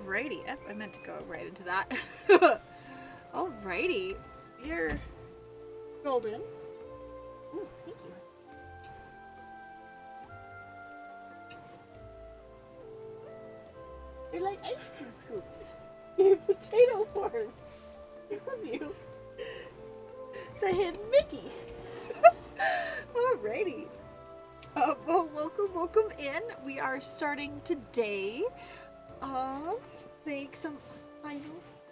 Alrighty. I meant to go right into that. Alrighty. Here. Golden. Ooh, thank you. They're like ice cream scoops. Potato form. I love you. It's a hidden Mickey. Alrighty. Well, welcome in. We are starting today. Make some final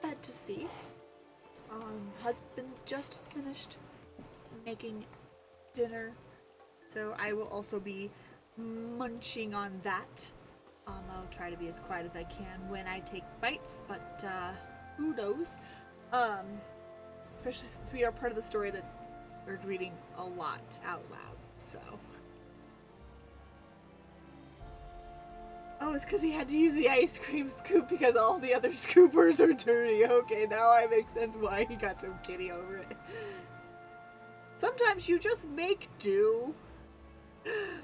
fantasy. Husband just finished making dinner, so I will also be munching on that. I'll try to be as quiet as I can when I take bites, but who knows? Especially since we are part of the story that we're reading a lot out loud, so. Oh, it's because he had to use the ice cream scoop because all the other scoopers are dirty. Okay, now I make sense why he got so giddy over it. Sometimes you just make do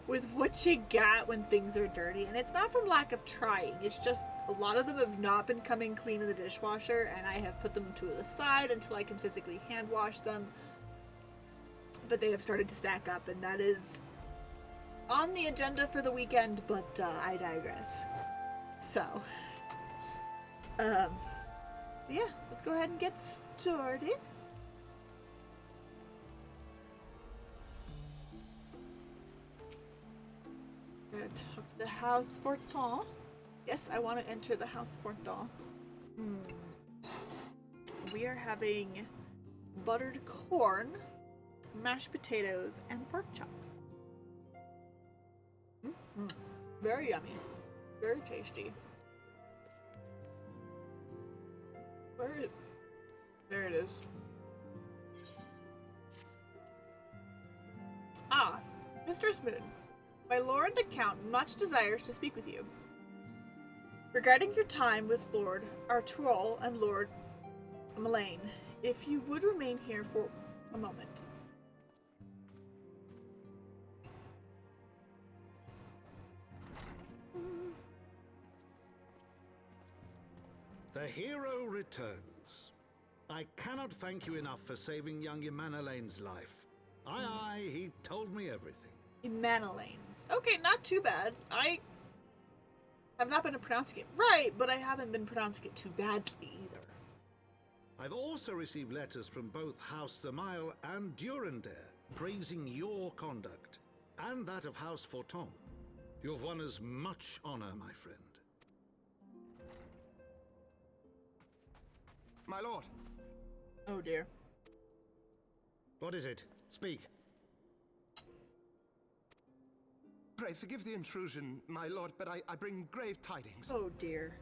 with what you got when things are dirty. And it's not from lack of trying. It's just a lot of them have not been coming clean in the dishwasher. And I have put them to the side until I can physically hand wash them. But they have started to stack up. And that is on the agenda for the weekend, but I digress. So, yeah, let's go ahead and get started. I'm gonna talk to the House Fortin. Yes, I want to enter the House Fortin. We are having buttered corn, mashed potatoes, and pork chops. Very yummy. Very tasty. There it is. Ah, Mistress Moon. My Lord the Count much desires to speak with you. Regarding your time with Lord Artual and Lord Mullane, if you would remain here for a moment. The hero returns. I cannot thank you enough for saving young Emanalane's life. Aye, he told me everything. Emanalane's. Okay, not too bad. I have not been pronouncing it right, but I haven't been pronouncing it too badly either. I've also received letters from both House Zamail and Durandare praising your conduct, and that of House Fortin. You've won us much honor, my friend. My lord. Oh dear. What is it? Speak. Pray forgive the intrusion, my lord, but I bring grave tidings. Oh dear.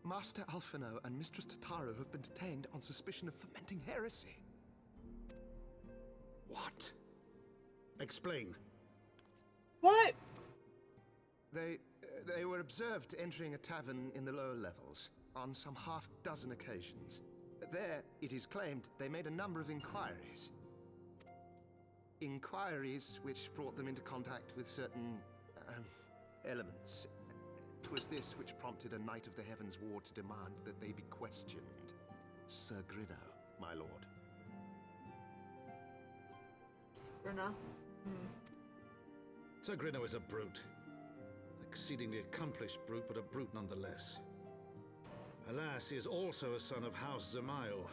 Master Alphino and Mistress Tataru have been detained on suspicion of fomenting heresy. What? Explain. What? They were observed entering a tavern in the lower levels on some half-dozen occasions. There, it is claimed, they made a number of inquiries. Inquiries which brought them into contact with certain elements. It was this which prompted a knight of the Heavensward to demand that they be questioned. Sir Grino, my lord. Grino? Sir Grino is a brute. Exceedingly accomplished brute, but a brute nonetheless. Alas, he is also a son of House Zamail.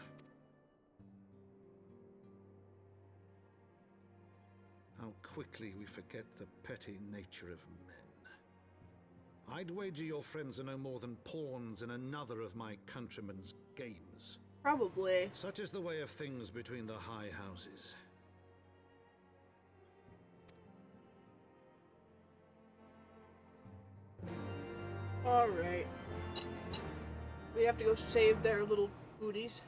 How quickly we forget the petty nature of men. I'd wager your friends are no more than pawns in another of my countrymen's games. Probably. Such is the way of things between the high houses. Alright. We have to go shave their little booties.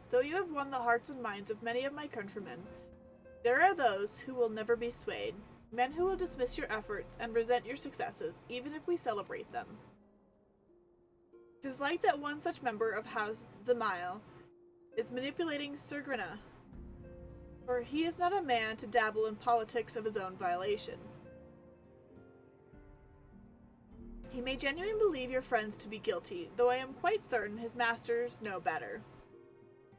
Though you have won the hearts and minds of many of my countrymen, there are those who will never be swayed, men who will dismiss your efforts and resent your successes, even if we celebrate them. 'Tis like that one such member of House Zamail is manipulating Sir Grina. For he is not a man to dabble in politics of his own violation. He may genuinely believe your friends to be guilty, though I am quite certain his masters know better.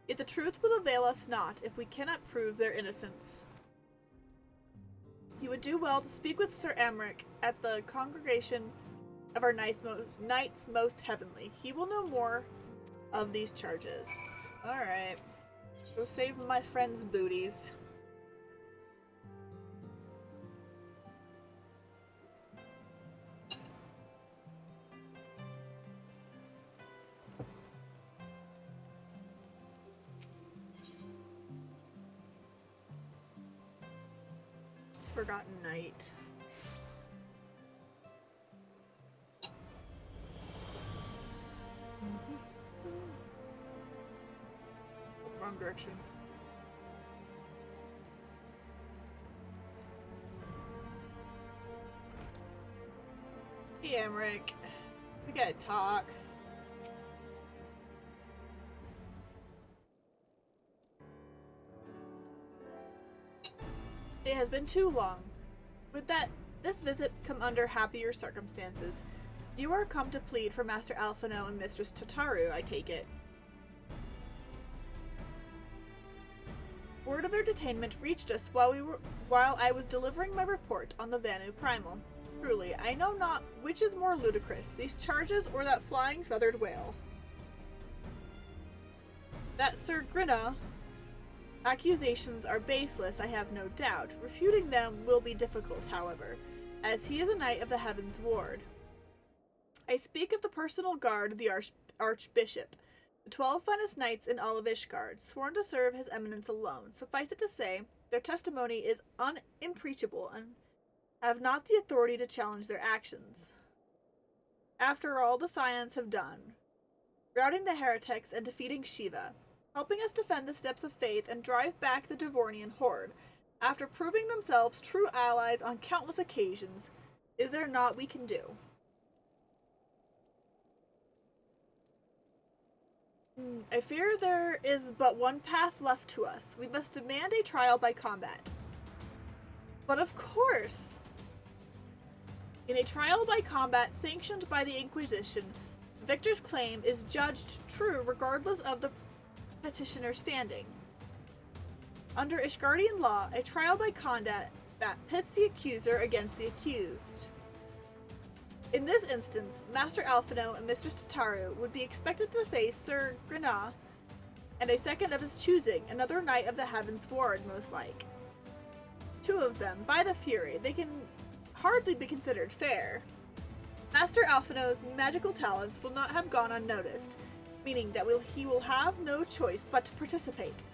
Yet the truth will avail us not if we cannot prove their innocence. You would do well to speak with Sir Amric at the congregation of our knights most heavenly. He will know more of these charges. Alright. Go save my friend's booties. Forgotten Night. Wrong direction. Hey, Emmerich. We gotta talk. It has been too long. Would that this visit come under happier circumstances? You are come to plead for Master Alphino and Mistress Totaru, I take it. Word of their detainment reached us while I was delivering my report on the Vanu Primal. Truly, I know not which is more ludicrous, these charges or that flying feathered whale. That Sir Grinna accusations are baseless, I have no doubt. Refuting them will be difficult, however, as he is a knight of the Heavensward. I speak of the personal guard of the Archbishop, the 12 finest knights in all of Ishgard, sworn to serve his eminence alone. Suffice it to say, their testimony is unimpeachable and have not the authority to challenge their actions. After all the scions have done, routing the heretics and defeating Shiva, helping us defend the steps of faith and drive back the Devornian horde, after proving themselves true allies on countless occasions, is there naught we can do? I fear there is but one path left to us. We must demand a trial by combat. But of course! In a trial by combat sanctioned by the Inquisition, the victor's claim is judged true regardless of the petitioner's standing. Under Ishgardian law, a trial by combat pits the accuser against the accused. In this instance, Master Alphino and Mistress Totaru would be expected to face Sir Grinna and a second of his choosing, another knight of the Heavensward, most like. Two of them, by the Fury, they can hardly be considered fair. Master Alphino's magical talents will not have gone unnoticed, meaning that he will have no choice but to participate.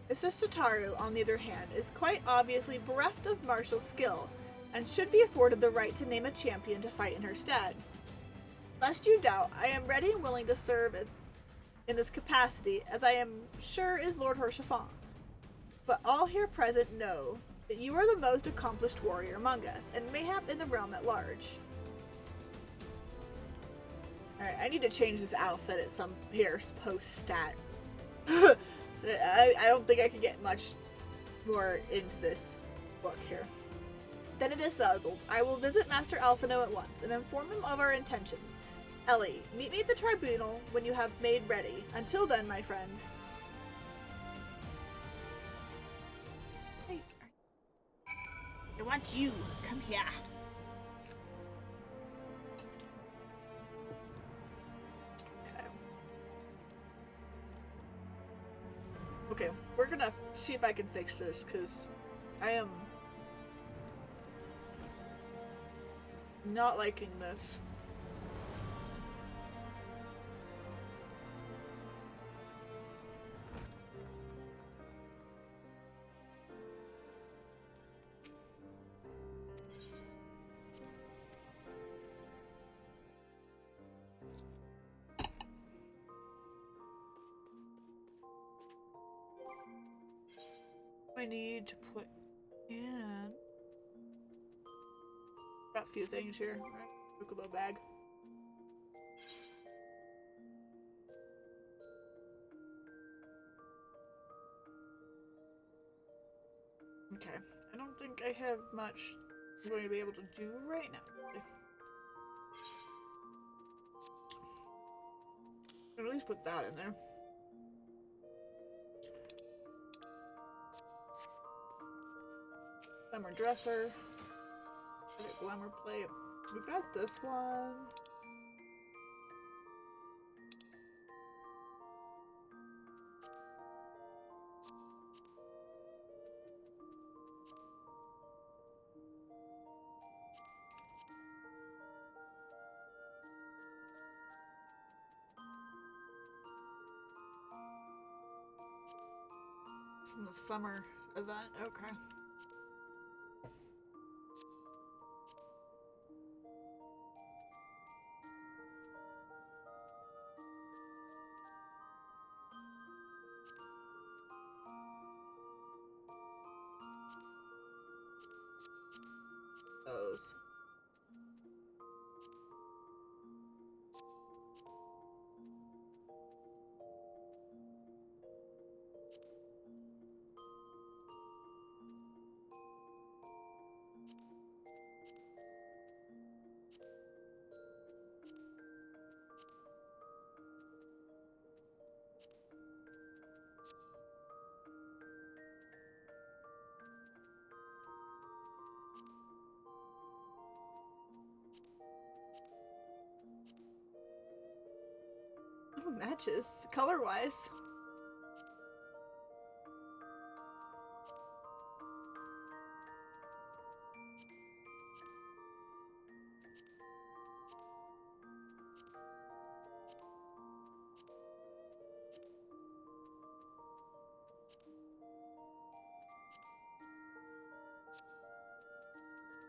Mistress Totaru, on the other hand, is quite obviously bereft of martial skill, and should be afforded the right to name a champion to fight in her stead. Lest you doubt, I am ready and willing to serve in this capacity, as I am sure is Lord Horshafan. But all here present know that you are the most accomplished warrior among us, and mayhap in the realm at large. Alright, I need to change this outfit at some here post-stat. I don't think I can get much more into this look here. Then it is settled. I will visit Master Alphino at once and inform him of our intentions. Ellie, meet me at the tribunal when you have made ready. Until then, my friend. Hey, I want you. Come here. Okay, we're gonna see if I can fix this, because I am not liking this. I need to put in. Got a few things here. Chocobo bag. Okay, I don't think I have much I'm going to be able to do right now. At least put that in there. Glamour dresser. Glamour plate. We've got this one. From the summer event, okay. Those. Oh, matches color-wise.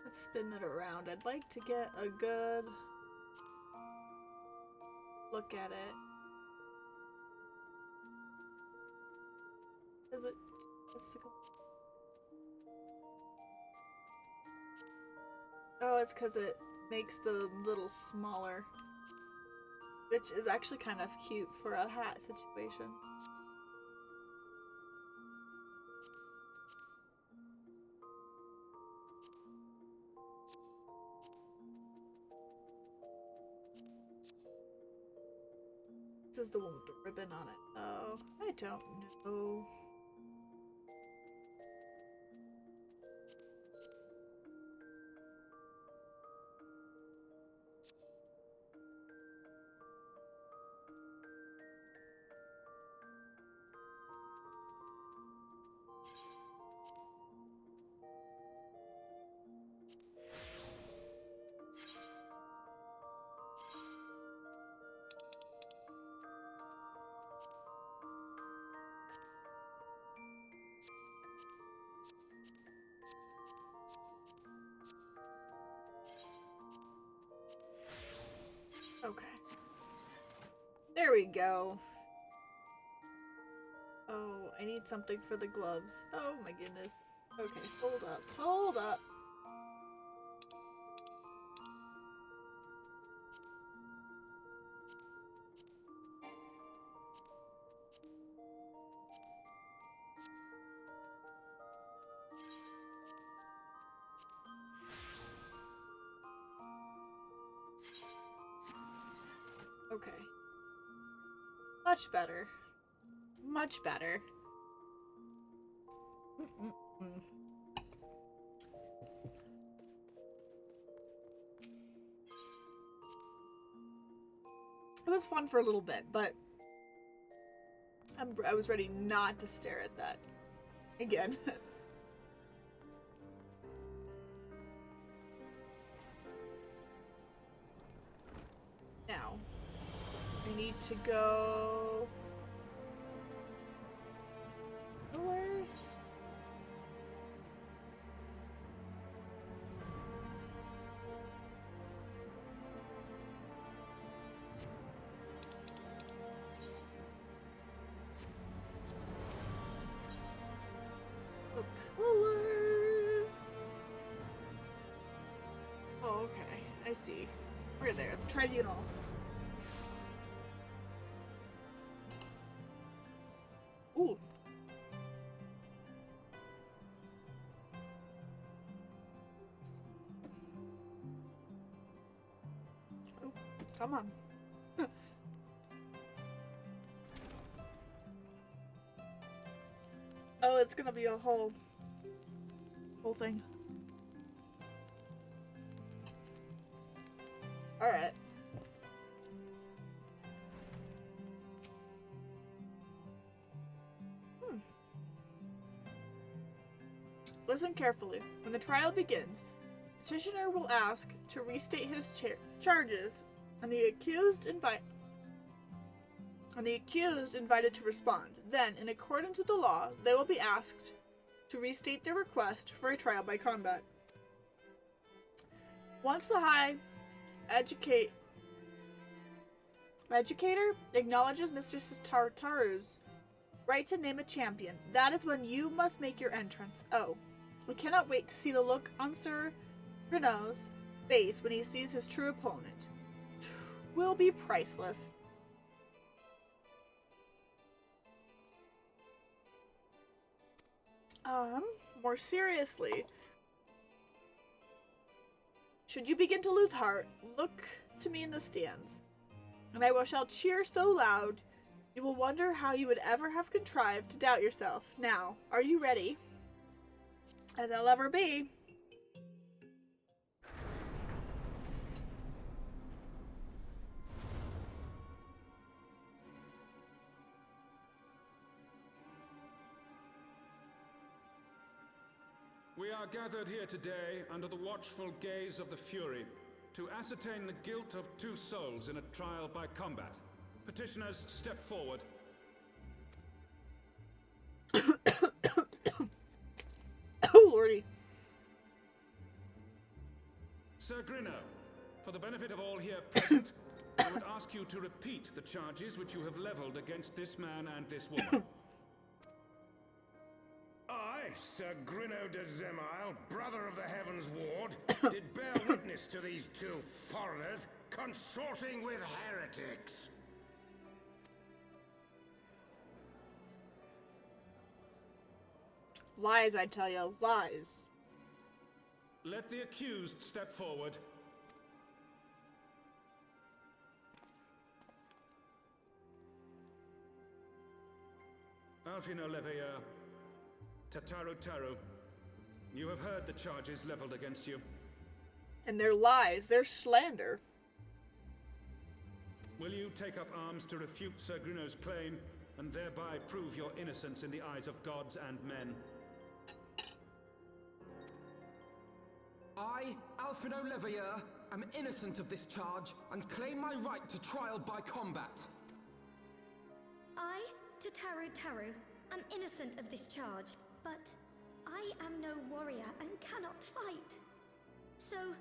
Let's spin it around. I'd like to get a good look at it. Is it? Oh, it's because it makes the little smaller, which is actually kind of cute for a hat situation. This is the one with the ribbon on it. Oh, I don't know. Okay. There we go. Oh, I need something for the gloves. Oh my goodness. Okay, hold up. Hold up. Okay. Much better. Much better. Mm-mm-mm. It was fun for a little bit, but I was ready not to stare at that again. Now, I need to go... Where's... the pillars? Oh, okay. I see. We're there. The tribunal. Ooh. Come on. Oh, it's gonna be a whole thing. Alright. Listen carefully. When the trial begins, petitioner will ask to restate his charges, and the accused invited to respond. Then, in accordance with the law, they will be asked to restate their request for a trial by combat. Once the high educator acknowledges Mr. Tartaru's right to name a champion, that is when you must make your entrance. Oh, we cannot wait to see the look on Sir Renault's face when he sees his true opponent. Will be priceless. More seriously, should you begin to lose heart, look to me in the stands, and I shall cheer so loud you will wonder how you would ever have contrived to doubt yourself. Now, are you ready? As I'll ever be. We are gathered here today under the watchful gaze of the Fury to ascertain the guilt of 2 souls in a trial by combat. Petitioners, step forward. Oh, lordy. Sir Grino, for the benefit of all here present, I would ask you to repeat the charges which you have leveled against this man and this woman. I, Sir Grino de Zemile, brother of the Heavensward, did bear witness to these 2 foreigners consorting with heretics. Lies, I tell you, lies. Let the accused step forward. Alfino Leveilleur, Tataru, you have heard the charges leveled against you. And they're lies, they're slander. Will you take up arms to refute Sir Grino's claim, and thereby prove your innocence in the eyes of gods and men? I, Alfino Leveilleur, am innocent of this charge and claim my right to trial by combat. I, Tataru, am innocent of this charge, but I am no warrior and cannot fight. So,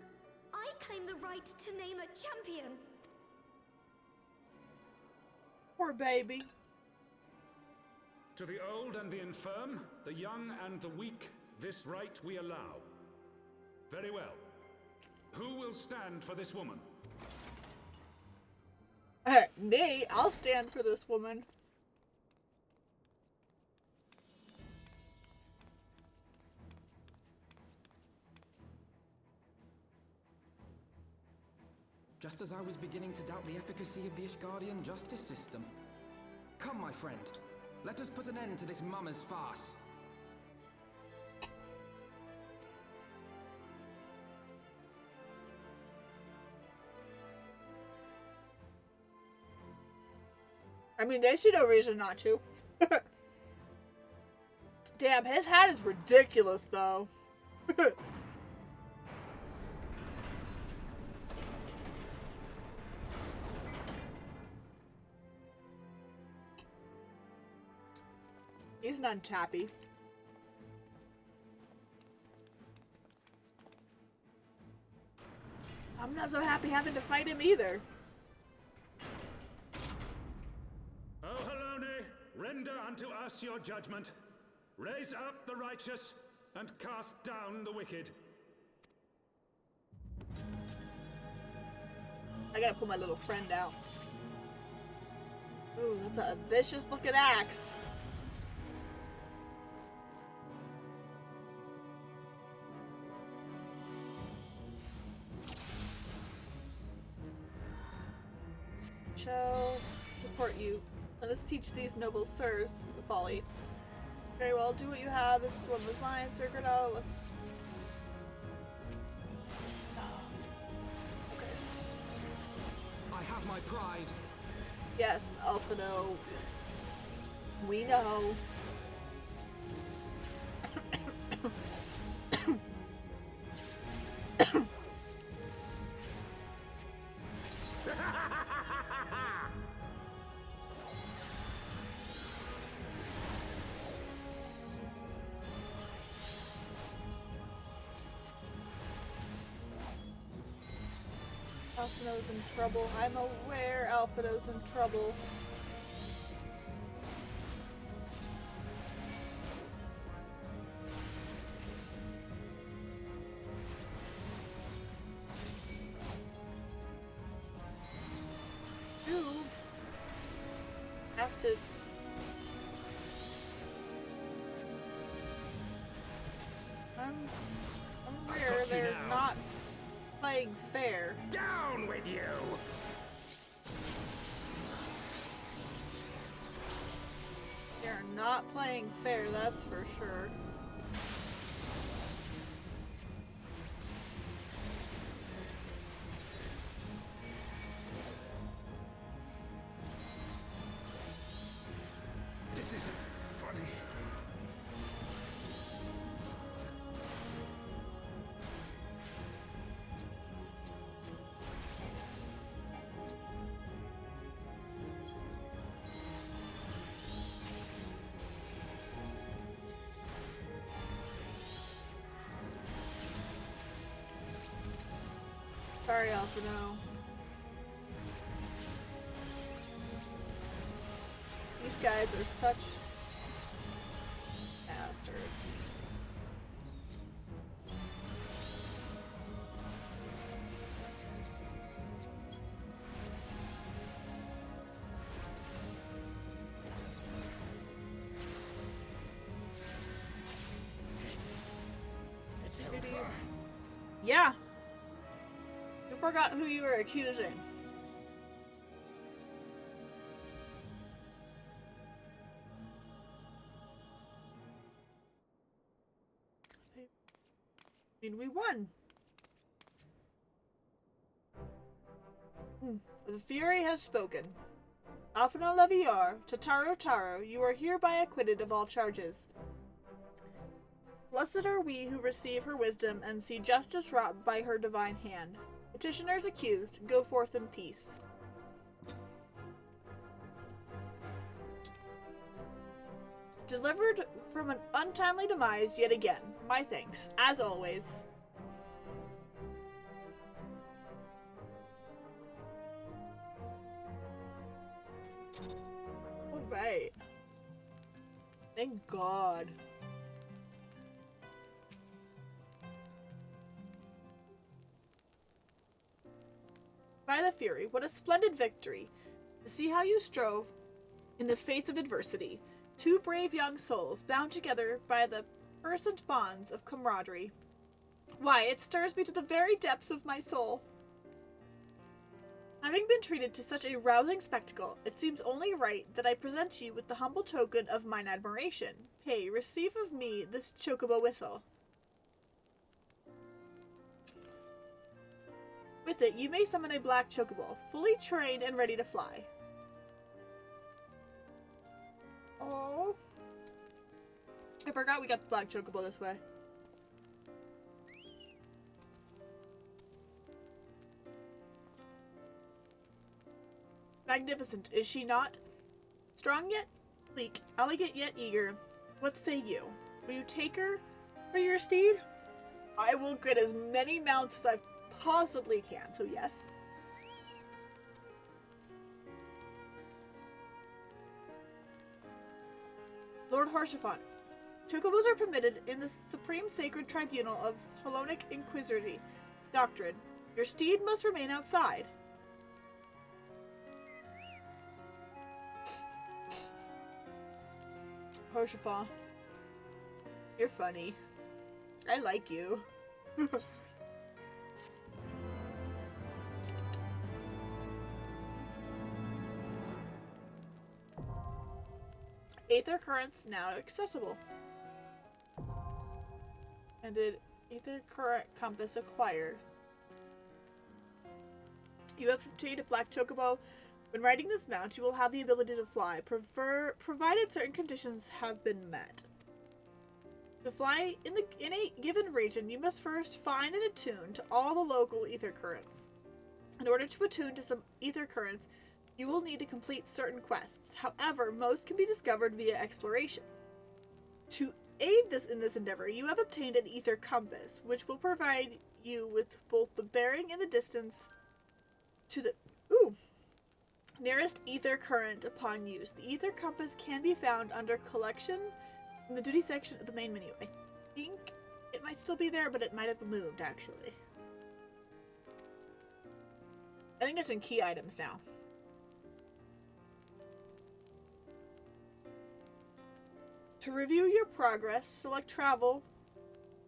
I claim the right to name a champion. Poor baby. To the old and the infirm, the young and the weak, this right we allow. Very well. Who will stand for this woman? Me, I'll stand for this woman. Just as I was beginning to doubt the efficacy of the Ishgardian justice system. Come, my friend. Let us put an end to this mummer's farce. I mean, they see no reason not to. Damn, his hat is ridiculous, though. He's not happy. I'm not so happy having to fight him either. O Halone, render unto us your judgment. Raise up the righteous and cast down the wicked. I gotta pull my little friend out. Ooh, that's a vicious looking axe. shall support you. Let us teach these noble sirs the folly. Very well, do what you have. This is one with mine, Sir Grinnell. Okay. I have my pride. Yes, Alphino. We know. Alphino's in trouble. I'm aware Alphino's in trouble. You have to I'm aware Got you there's now. not playing fair. Down with you! They're not playing fair, that's for sure. This isn't funny. Sorry, Alphino. These guys are such bastards. It's Who do you- over. Yeah. You forgot who you were accusing. I mean, we won. The Fury has spoken. Alphino Leviar, to Taro Taro, you are hereby acquitted of all charges. Blessed are we who receive her wisdom and see justice wrought by her divine hand. Petitioners accused, go forth in peace. Delivered from an untimely demise yet again. My thanks, as always. Alright. Thank God. By the Fury, what a splendid victory. To see how you strove in the face of adversity. Two brave young souls bound together by the personal bonds of camaraderie. Why, it stirs me to the very depths of my soul. Having been treated to such a rousing spectacle, it seems only right that I present you with the humble token of mine admiration. Hey, receive of me this chocobo whistle. With it, you may summon a black chocobo, fully trained and ready to fly. Oh, I forgot we got the black chocobo this way. Magnificent, is she not? Strong yet sleek, elegant yet eager. What say you? Will you take her for your steed? I will get as many mounts as I possibly can, so yes. Lord Harshaphon, chocobos are permitted in the Supreme Sacred Tribunal of Hellenic Inquisitorship Doctrine. Your steed must remain outside. Harshaphon, you're funny. I like you. Aether currents now accessible. And an Aether current compass acquired. You have obtained a black chocobo. When riding this mount, you will have the ability to fly, provided certain conditions have been met. To fly in a given region, you must first find and attune to all the local ether currents. In order to attune to some ether currents, you will need to complete certain quests. However, most can be discovered via exploration. To aid in this endeavor, you have obtained an ether compass, which will provide you with both the bearing and the distance to the nearest ether current upon use. The ether compass can be found under collection in the duty section of the main menu. I think it might still be there, but it might have moved, actually. I think it's in key items now. To review your progress, select travel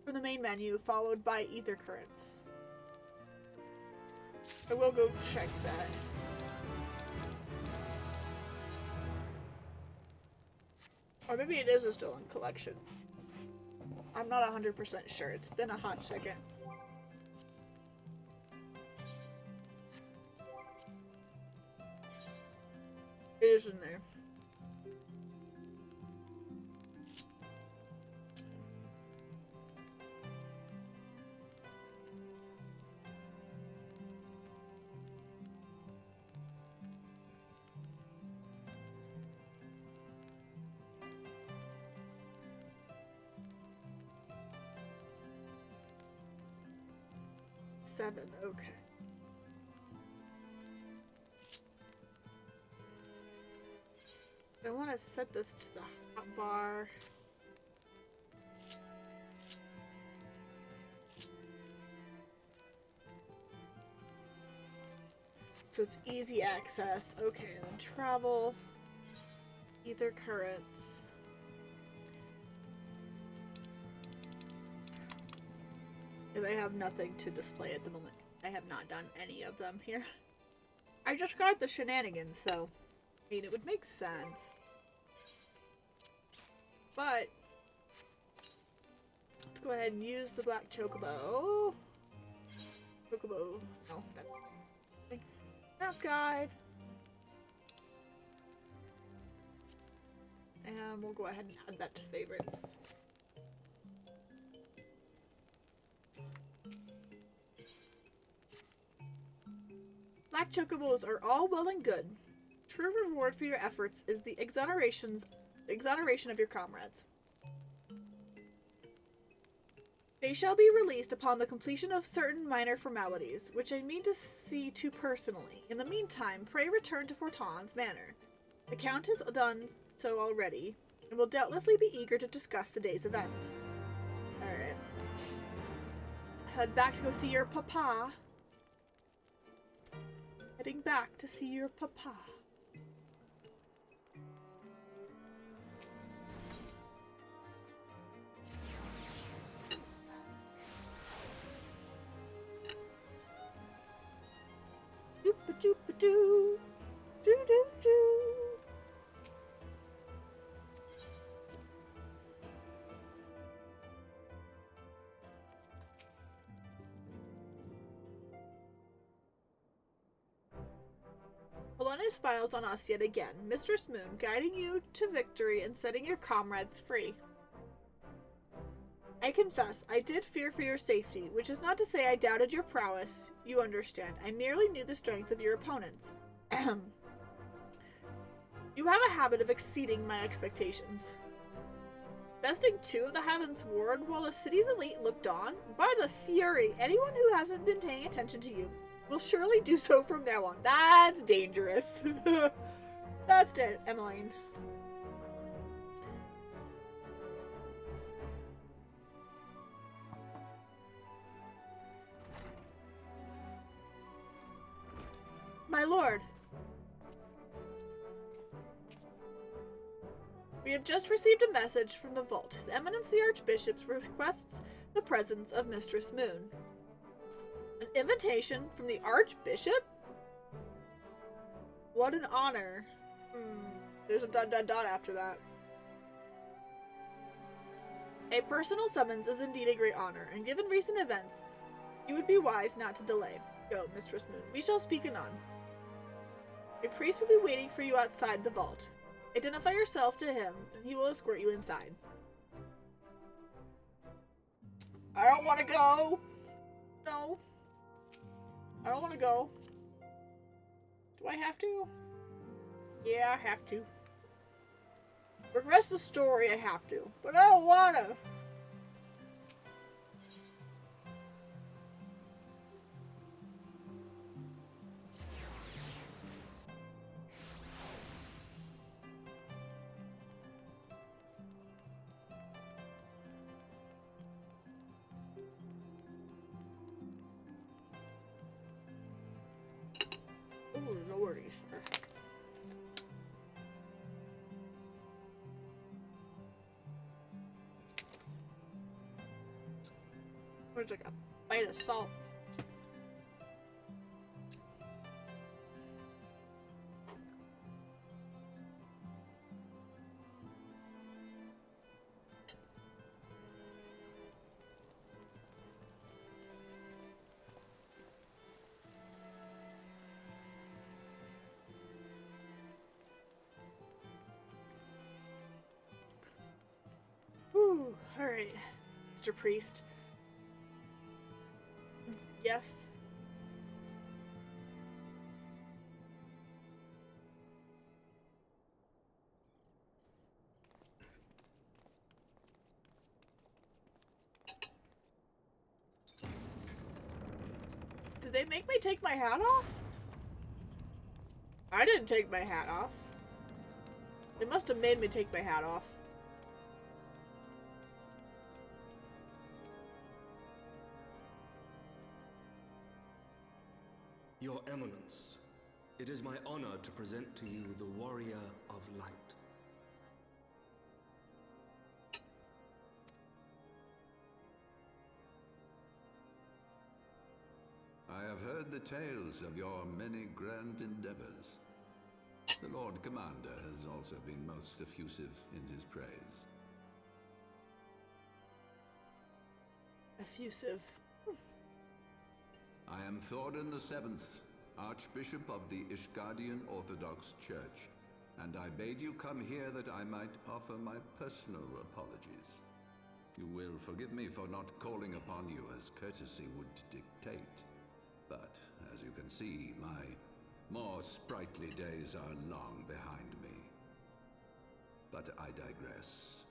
from the main menu, followed by ether currents. I will go check that. Or maybe it is still in collection. I'm not 100% sure. It's been a hot second. It is in there. Seven, okay. I want to set this to the hot bar. So it's easy access. Okay, then travel. Ether currents. Because I have nothing to display at the moment. I have not done any of them here. I just got the shenanigans, so I mean, it would make sense. But let's go ahead and use the black chocobo. Chocobo. No, that's map guide. And we'll go ahead and add that to favorites. Black chocobos are all well and good. True reward for your efforts is the exoneration of your comrades. They shall be released upon the completion of certain minor formalities, which I mean to see to personally. In the meantime, pray return to Forton's manor. The Count has done so already, and will doubtlessly be eager to discuss the day's events. Alright. Head back to go see your papa. Heading back to see your papa. Doop-a-doop-a-doo. Do-do-do. Polona smiles on us yet again, Mistress Moon guiding you to victory and setting your comrades free. I confess, I did fear for your safety, which is not to say I doubted your prowess. You understand. I merely knew the strength of your opponents. You have a habit of exceeding my expectations. Besting 2 of the Heavensward while the city's elite looked on? By the fury, anyone who hasn't been paying attention to you will surely do so from now on. That's dangerous. That's dead, Emmeline. My lord. We have just received a message from the vault. His Eminence the Archbishop requests the presence of Mistress Moon. An invitation from the Archbishop? What an honor. There's a ... after that. A personal summons is indeed a great honor, and given recent events, you would be wise not to delay. Go, Mistress Moon. We shall speak anon. A priest will be waiting for you outside the vault. Identify yourself to him, and he will escort you inside. I don't want to go. No. I don't want to go. Do I have to? Yeah, I have to. Progress the story, I have to. But I don't want to. Ooh, no worries, sir. There's like a bite of salt. Whew, alright, Mr. Priest. Yes. Did they make me take my hat off? I didn't take my hat off. They must have made me take my hat off. Your Eminence, it is my honor to present to you the Warrior of Light. I have heard the tales of your many grand endeavors. The Lord Commander has also been most effusive in his praise. Effusive. I am Thorin VII, Archbishop of the Ishgardian Orthodox Church, and I bade you come here that I might offer my personal apologies. You will forgive me for not calling upon you as courtesy would dictate, but as you can see, my more sprightly days are long behind me. But I digress.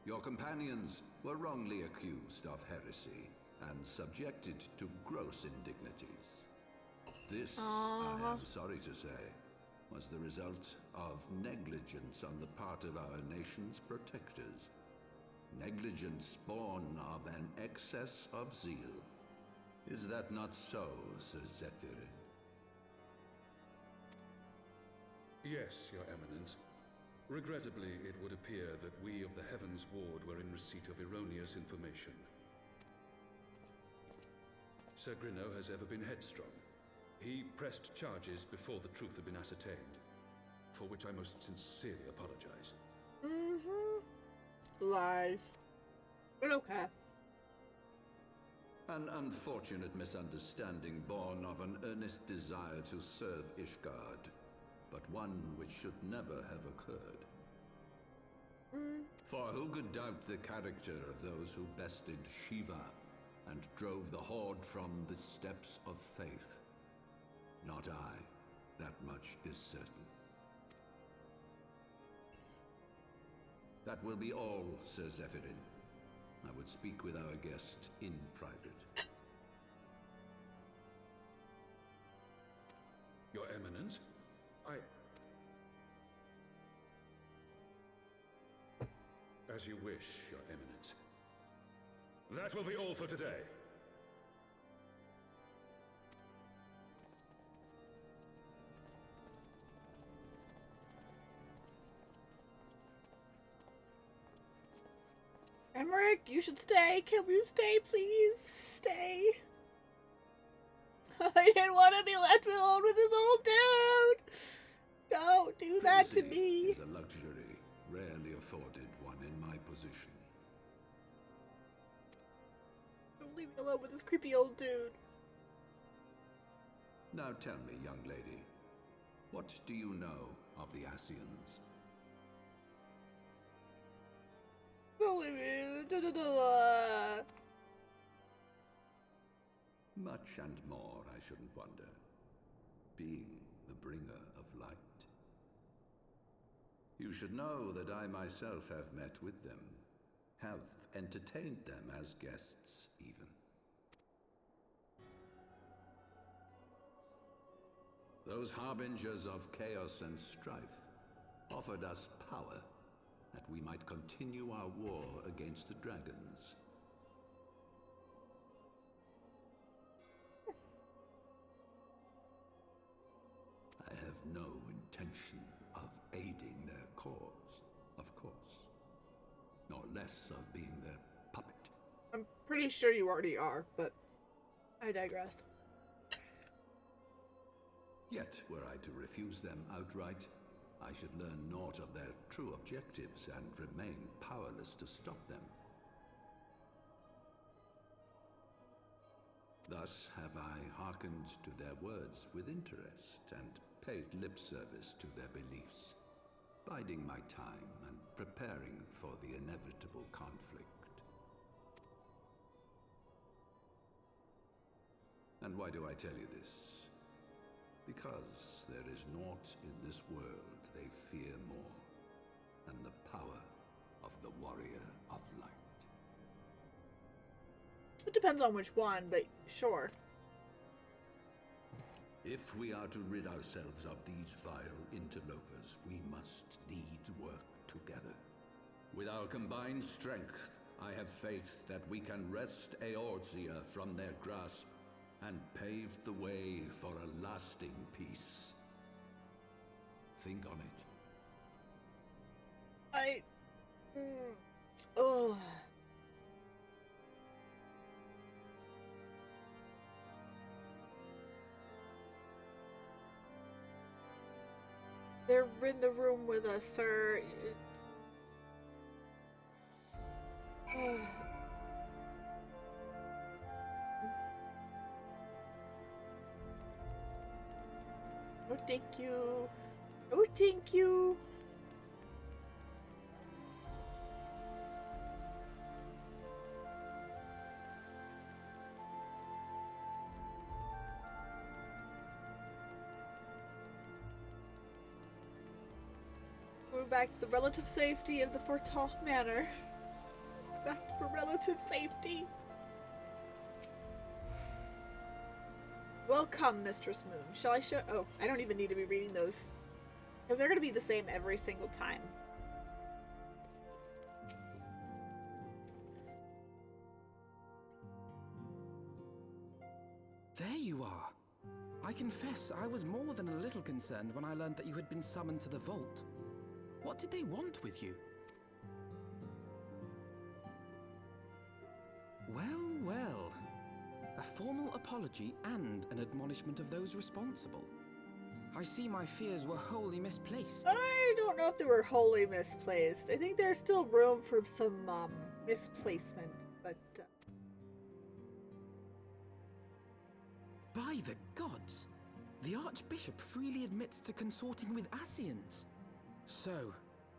Your companions were wrongly accused of heresy and subjected to gross indignities. This, I am sorry to say, was the result of negligence on the part of our nation's protectors. Negligence born of an excess of zeal. Is that not so, Sir Zephyrin? Yes, Your Eminence. Regrettably, it would appear that we of the Heavensward were in receipt of erroneous information. Sir Grinno has ever been headstrong. He pressed charges before the truth had been ascertained, for which I most sincerely apologize. Lies. But okay. An unfortunate misunderstanding born of an earnest desire to serve Ishgard, but one which should never have occurred. For who could doubt the character of those who bested Shiva and drove the Horde from the steps of faith? Not I. That much is certain. That will be all, Sir Zephyrin. I would speak with our guest in private. Your Eminence, As you wish, Your Eminence. That will be all for today. Emmerich, you should stay. Can you stay, please? Stay. I didn't want to be left alone with this old dude. Don't do that to me. Is a luxury rarely afforded one in my position. Don't leave me alone with this creepy old dude. Now tell me, young lady, what do you know of the Asians? Don't leave me. Much and more, I shouldn't wonder. Being the bringer of light. You should know that I myself have met with them, have entertained them as guests, even. Those harbingers of chaos and strife offered us power that we might continue our war against the dragons. I have no intention of aiding their cause, of course, nor less of being their puppet. I'm pretty sure you already are, but I digress. Yet, were I to refuse them outright, I should learn naught of their true objectives and remain powerless to stop them. Thus have I hearkened to their words with interest and paid lip service to their beliefs, biding my time and preparing for the inevitable conflict. And why do I tell you this? Because there is naught in this world they fear more than the power of the warrior of light. It depends on which one, but sure. If we are to rid ourselves of these vile interlopers, we must needs work together. With our combined strength, I have faith that we can wrest Eorzea from their grasp and pave the way for a lasting peace. Think on it. Oh. They're in the room with us, sir. Oh, thank you. Oh, thank you. We're back to the relative safety of the Fortall Manor. Back to relative safety. Welcome, Mistress Moon. Shall I show? Oh, I don't even need to be reading those. Because they're going to be the same every single time. There you are. I confess, I was more than a little concerned when I learned that you had been summoned to the vault. What did they want with you? Well, well. A formal apology and an admonishment of those responsible. I see my fears were wholly misplaced. I don't know if they were wholly misplaced. I think there's still room for some misplacement, but... By the gods! The Archbishop freely admits to consorting with Asians. So,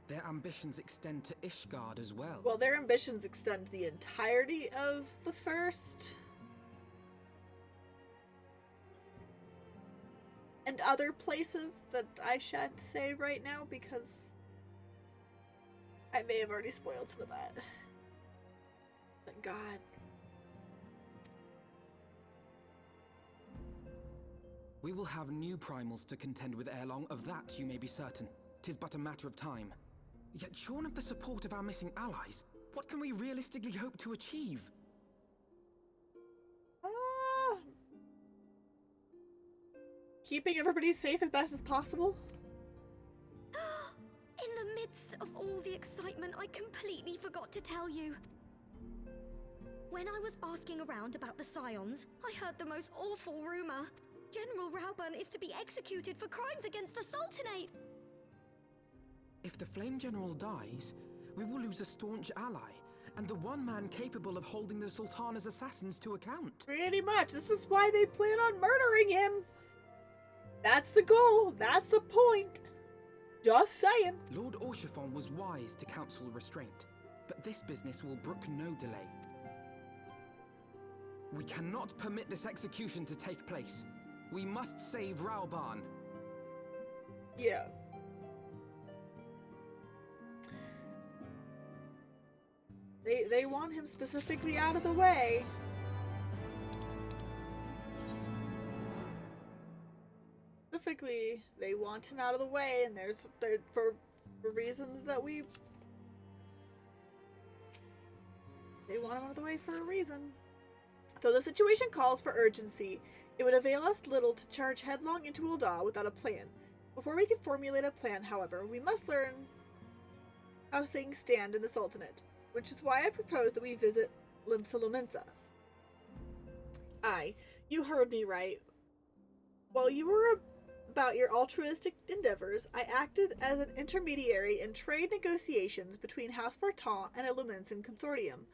their ambitions extend to Ishgard as well. Well, their ambitions extend to the entirety of the First. And other places that I shan't say right now because I may have already spoiled some of that. But God. We will have new primals to contend with ere long, of that you may be certain. 'Tis but a matter of time. Yet shorn of the support of our missing allies, what can we realistically hope to achieve? Keeping everybody safe as best as possible? In the midst of all the excitement, I completely forgot to tell you. When I was asking around about the Scions, I heard the most awful rumor. General Rauburn is to be executed for crimes against the Sultanate. If the Flame General dies, we will lose a staunch ally, and the one man capable of holding the Sultana's assassins to account. Pretty much. This is why they plan on murdering him. That's the goal. That's the point. Just saying. Lord Orchiphon was wise to counsel restraint, but this business will brook no delay. We cannot permit this execution to take place. We must save Raoban. Yeah. They want him specifically out of the way. Specifically, they want him out of the way, and for reasons that they want him out of the way for a reason. Though the situation calls for urgency, it would avail us little to charge headlong into Ul'dah without a plan. Before we can formulate a plan, however, we must learn how things stand in the Sultanate, which is why I propose that we visit Limsa Lominsa. Aye, you heard me right. While you were about your altruistic endeavors, I acted as an intermediary in trade negotiations between House Vartan and a Lumensan consortium.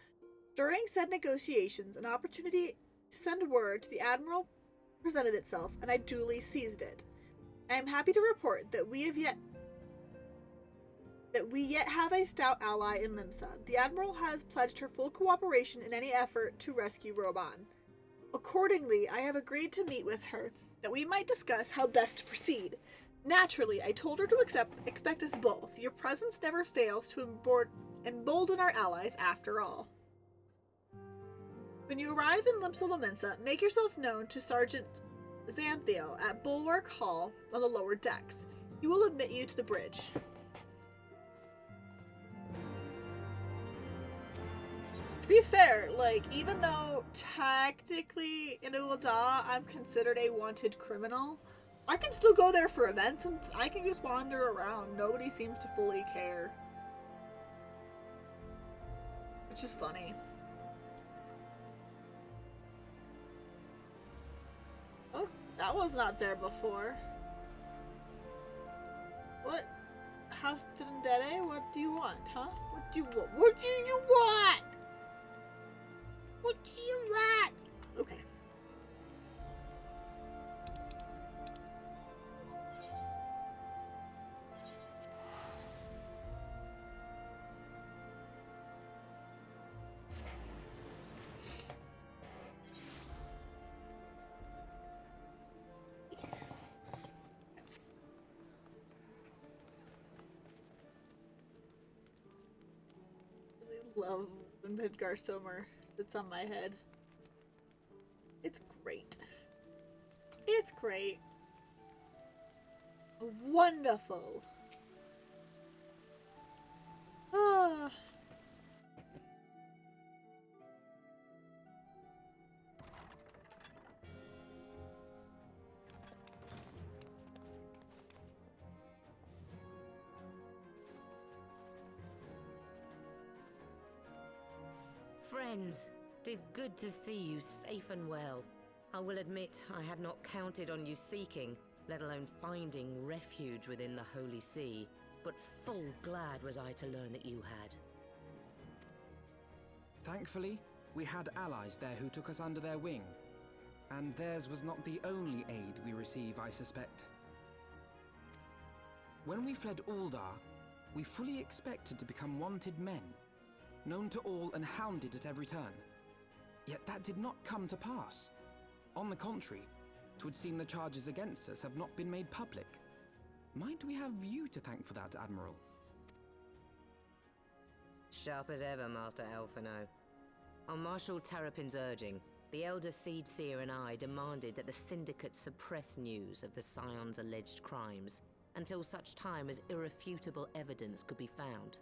During said negotiations, an opportunity to send word to the Admiral presented itself, and I duly seized it. I am happy to report that we yet have a stout ally in Limsa. The Admiral has pledged her full cooperation in any effort to rescue Roban. Accordingly, I have agreed to meet with her, that we might discuss how best to proceed. Naturally, I told her to expect us both. Your presence never fails to embolden our allies after all. When you arrive in Limsa Lominsa, make yourself known to Sergeant Xanthiel at Bulwark Hall on the lower decks. He will admit you to the bridge. To be fair, like, even though technically in Ul'dah I'm considered a wanted criminal, I can still go there for events and I can just wander around. Nobody seems to fully care. Which is funny. Oh, that was not there before. What? House Dendere? What do you want, huh? What do you want? What do you want? What do you want? Okay. Love when Midgar Somer sits on my head. It's great. It's great. Wonderful. Ah. Friends, 'tis good to see you safe and well. I will admit I had not counted on you seeking, let alone finding refuge within the Holy See, but full glad was I to learn that you had. Thankfully, we had allies there who took us under their wing. And theirs was not the only aid we receive, I suspect. When we fled Ul'dah, we fully expected to become wanted men, known to all and hounded at every turn. Yet that did not come to pass. On the contrary, 'twould seem the charges against us have not been made public. Might we have you to thank for that, Admiral? Sharp as ever, Master Elfino. On Marshal Terrapin's urging, the Elder Seed Seer and I demanded that the Syndicate suppress news of the Scion's alleged crimes until such time as irrefutable evidence could be found.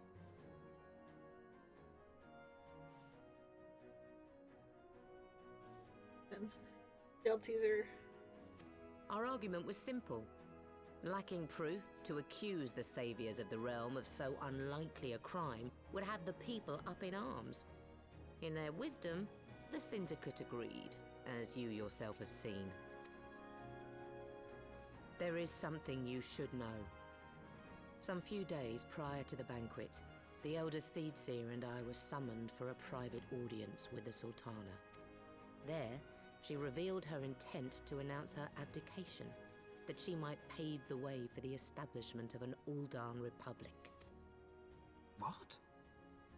Failed Caesar. Our argument was simple. Lacking proof to accuse the saviors of the realm of so unlikely a crime would have the people up in arms. In their wisdom, the Syndicate agreed, as you yourself have seen. There is something you should know. Some few days prior to the banquet, the Elder Seedseer and I were summoned for a private audience with the Sultana. There, she revealed her intent to announce her abdication, that she might pave the way for the establishment of an Uldan republic. What?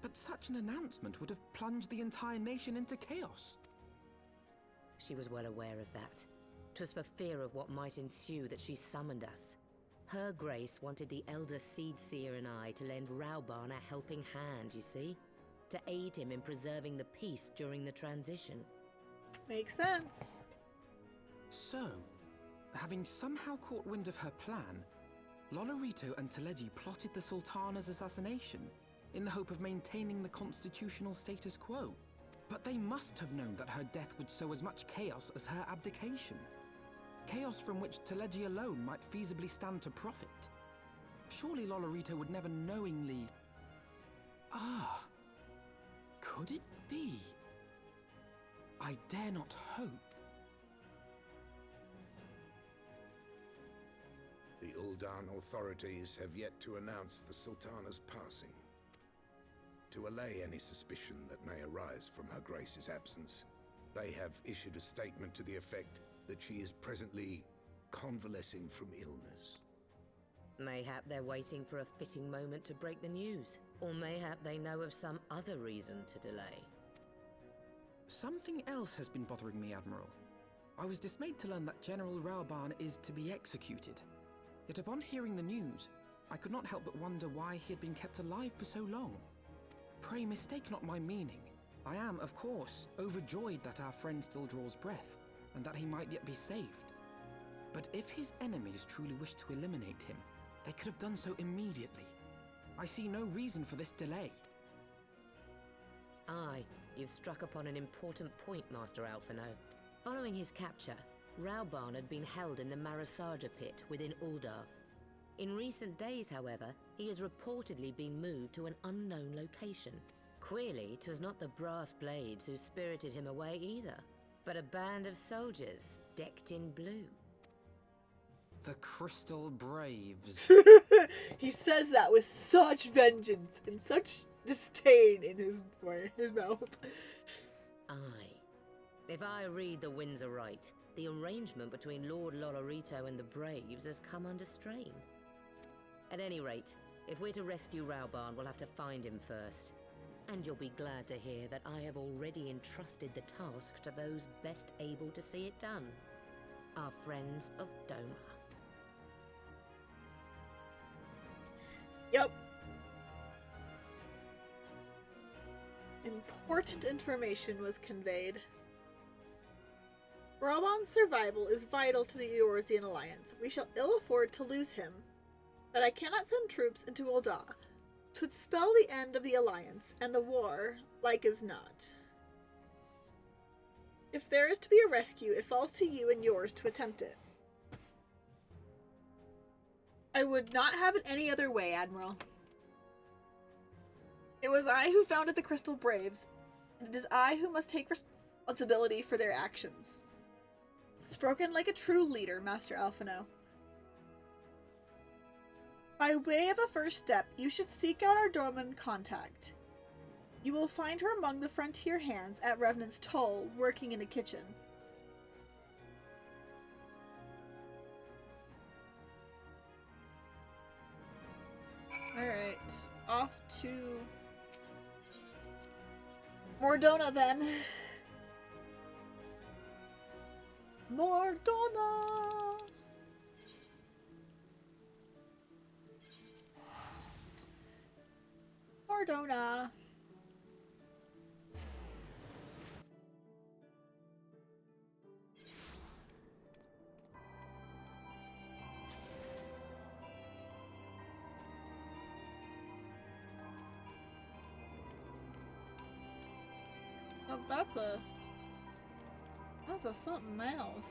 But such an announcement would have plunged the entire nation into chaos. She was well aware of that. 'Twas for fear of what might ensue that she summoned us. Her Grace wanted the Elder Seedseer and I to lend Rauban a helping hand, you see? To aid him in preserving the peace during the transition. Makes sense. So, having somehow caught wind of her plan, Lolorito and Teleji plotted the Sultana's assassination in the hope of maintaining the constitutional status quo. But they must have known that her death would sow as much chaos as her abdication. Chaos from which Teleji alone might feasibly stand to profit. Surely Lolorito would never knowingly... Could it be? I dare not hope. The Uldan authorities have yet to announce the Sultana's passing. To allay any suspicion that may arise from Her Grace's absence, they have issued a statement to the effect that she is presently convalescing from illness. Mayhap they're waiting for a fitting moment to break the news. Or mayhap they know of some other reason to delay. Something else has been bothering me, Admiral. I was dismayed to learn that General Rauban is to be executed. Yet upon hearing the news, I could not help but wonder why he had been kept alive for so long. Pray mistake not my meaning. I am, of course, overjoyed that our friend still draws breath, and that he might yet be saved. But if his enemies truly wished to eliminate him, they could have done so immediately. I see no reason for this delay. Aye, you've struck upon an important point, Master Alphino. Following his capture, Rauban had been held in the Marasaja pit within Uldar. In recent days, however, he has reportedly been moved to an unknown location. Queerly, 'twas not the Brass Blades who spirited him away either, but a band of soldiers decked in blue. The Crystal Braves. He says that with such vengeance and such disdain in his mouth. Aye. If I read the winds aright, the arrangement between Lord Lolorito and the Braves has come under strain. At any rate, if we're to rescue Rauban, we'll have to find him first. And you'll be glad to hear that I have already entrusted the task to those best able to see it done. Our friends of Doma. Yep. Important information was conveyed. Rauban's survival is vital to the Eorzean Alliance. We shall ill afford to lose him, but I cannot send troops into Ul'dah. 'Twould spell the end of the Alliance, and the war, like as not. If there is to be a rescue, it falls to you and yours to attempt it. I would not have it any other way, Admiral. It was I who founded the Crystal Braves, and it is I who must take responsibility for their actions. Spoken like a true leader, Master Alphino. By way of a first step, you should seek out our Dorman contact. You will find her among the frontier hands at Revenant's Toll, working in a kitchen. Alright, off to Mordona then. Mordona! Mordona. Oh, that's a something else.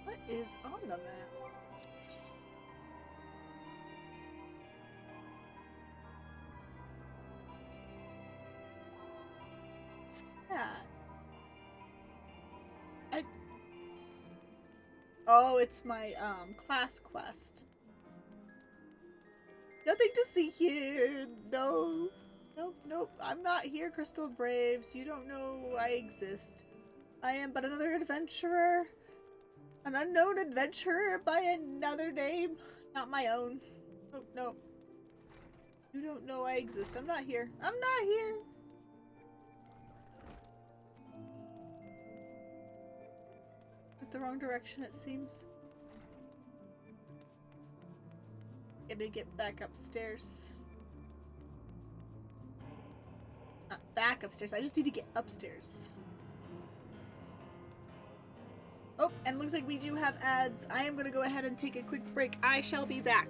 What is on the map? Yeah. Oh, it's my class quest. Nothing to see here. No. Nope, nope. I'm not here, Crystal Braves. You don't know I exist. I am but another adventurer. An unknown adventurer by another name. Not my own. Nope, nope. You don't know I exist. I'm not here. I'm not here. Went the wrong direction, it seems. Gotta get back upstairs. Not back upstairs, I just need to get upstairs. Oh, and it looks like we do have ads. I am gonna go ahead and take a quick break. I shall be back.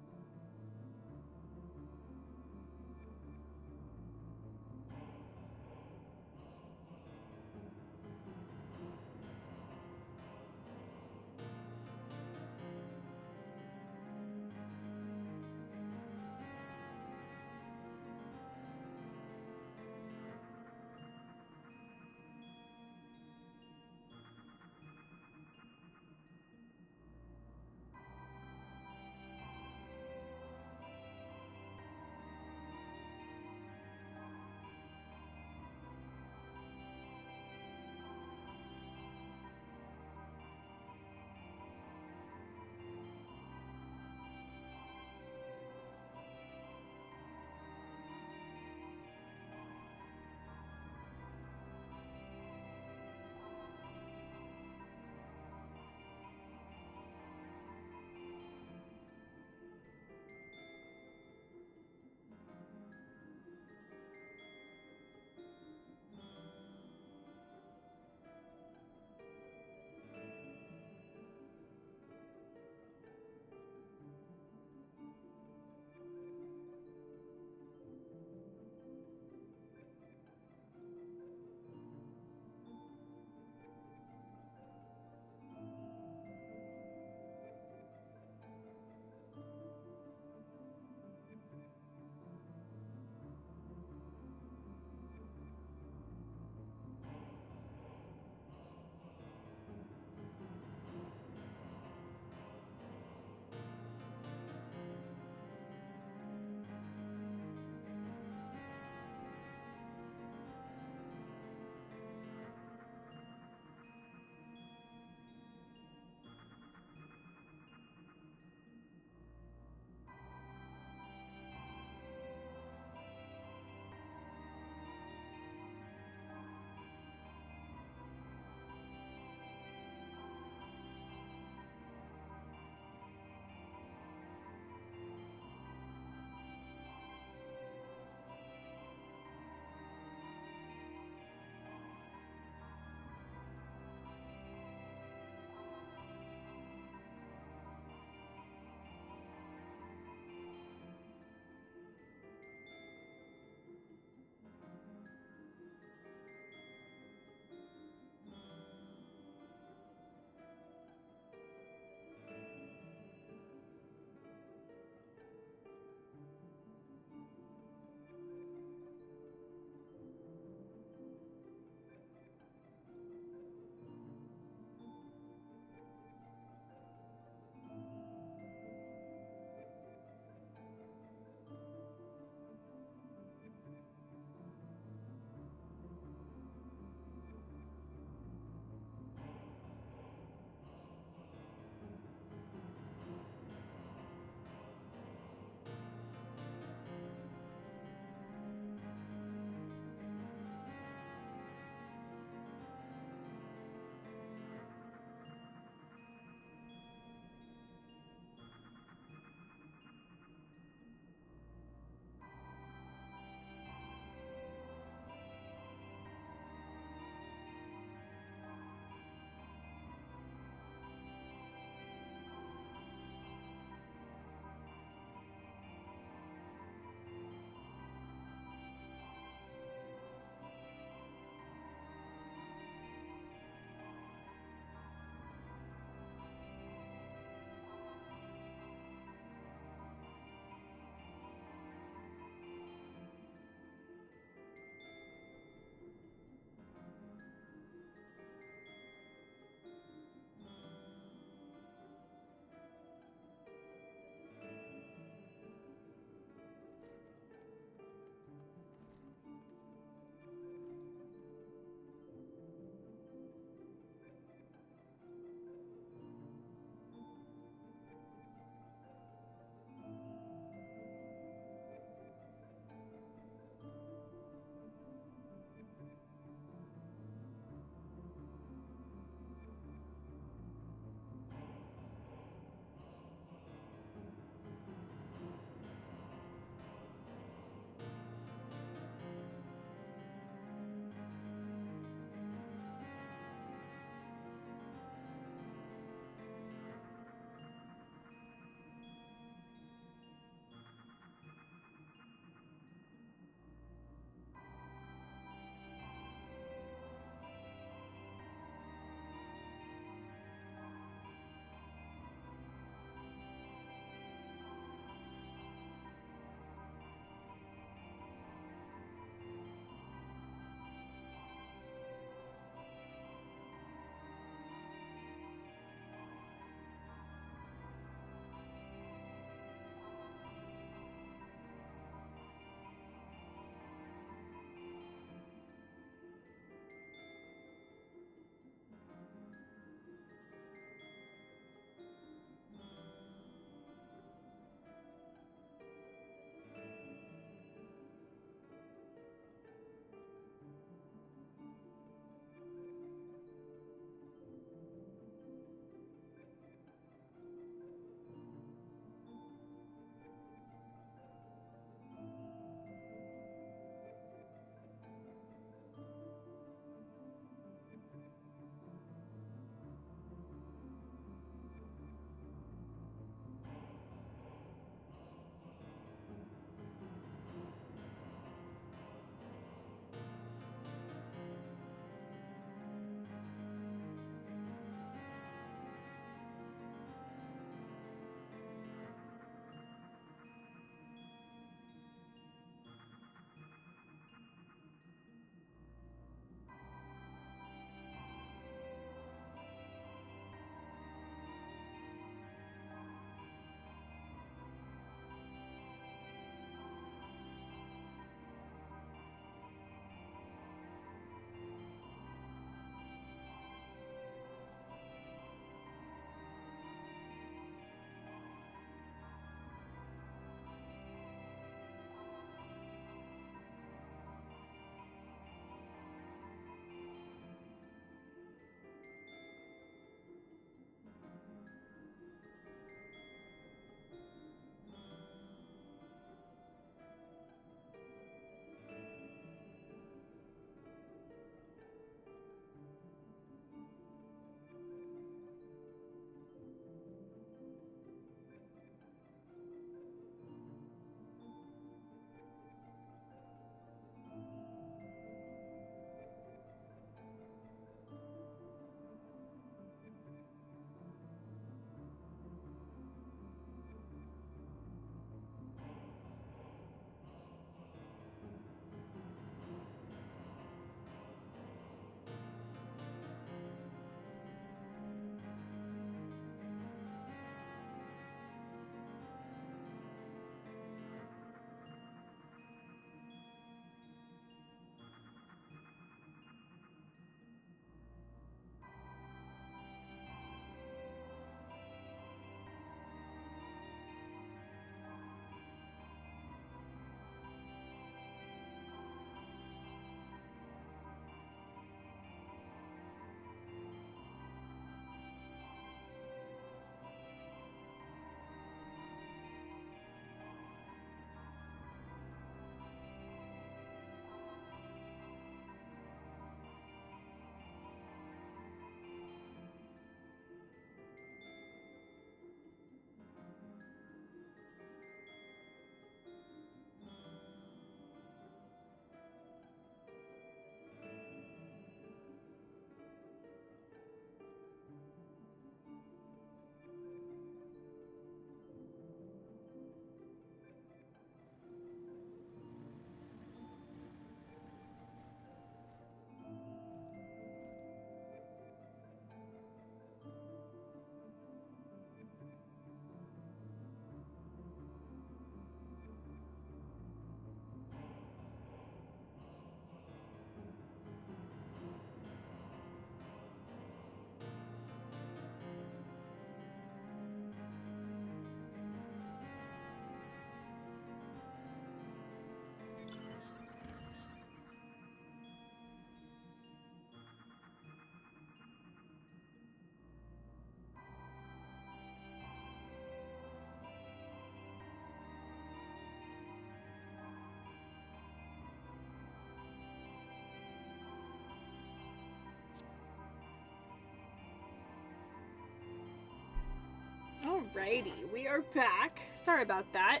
Alrighty, we are back. Sorry about that.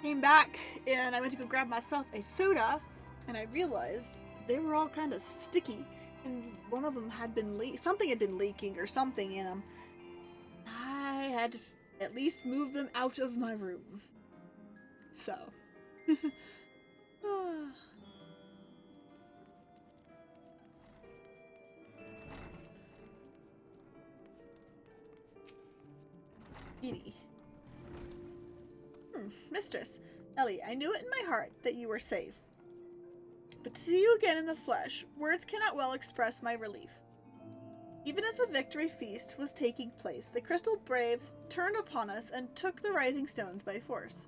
Came back and I went to go grab myself a soda, and I realized they were all kind of sticky, and one of them had been something had been leaking or something in them. I had to at least move them out of my room. So. Edie. Mistress. Ellie, I knew it in my heart that you were safe. But to see you again in the flesh, words cannot well express my relief. Even as the victory feast was taking place, the Crystal Braves turned upon us and took the Rising Stones by force.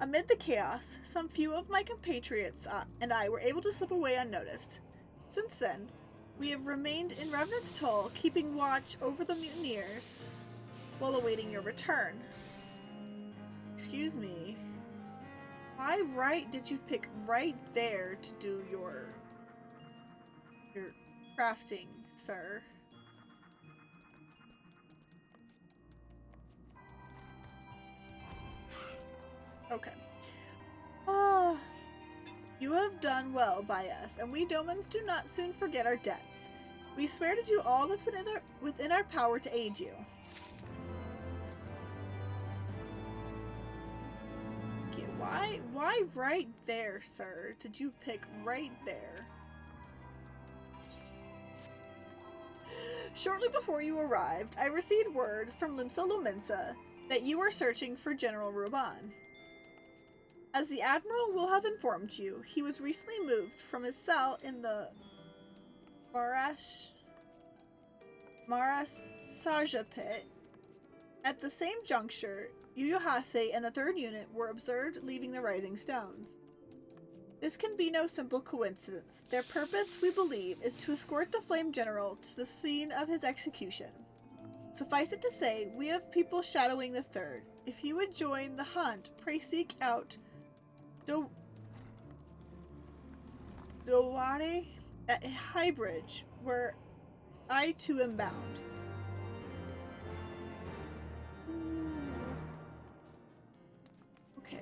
Amid the chaos, some few of my compatriots and I were able to slip away unnoticed. Since then, we have remained in Revenant's Toll, keeping watch over the mutineers while awaiting your return. Excuse me. Why did you pick right there to do your crafting, sir? Okay. You have done well by us, and we Domans do not soon forget our debts. We swear to do all that's within our power to aid you. Why right there, sir? Did you pick right there? Shortly before you arrived, I received word from Limsa Lominsa that you were searching for General Ruban. As the Admiral will have informed you, he was recently moved from his cell in the Marasaja pit. At the same juncture, Yuyuhase and the 3rd Unit were observed leaving the Rising Stones. This can be no simple coincidence. Their purpose, we believe, is to escort the Flame General to the scene of his execution. Suffice it to say, we have people shadowing the 3rd. If you would join the hunt, pray seek out Doware at Highbridge, where I too am bound. Okay.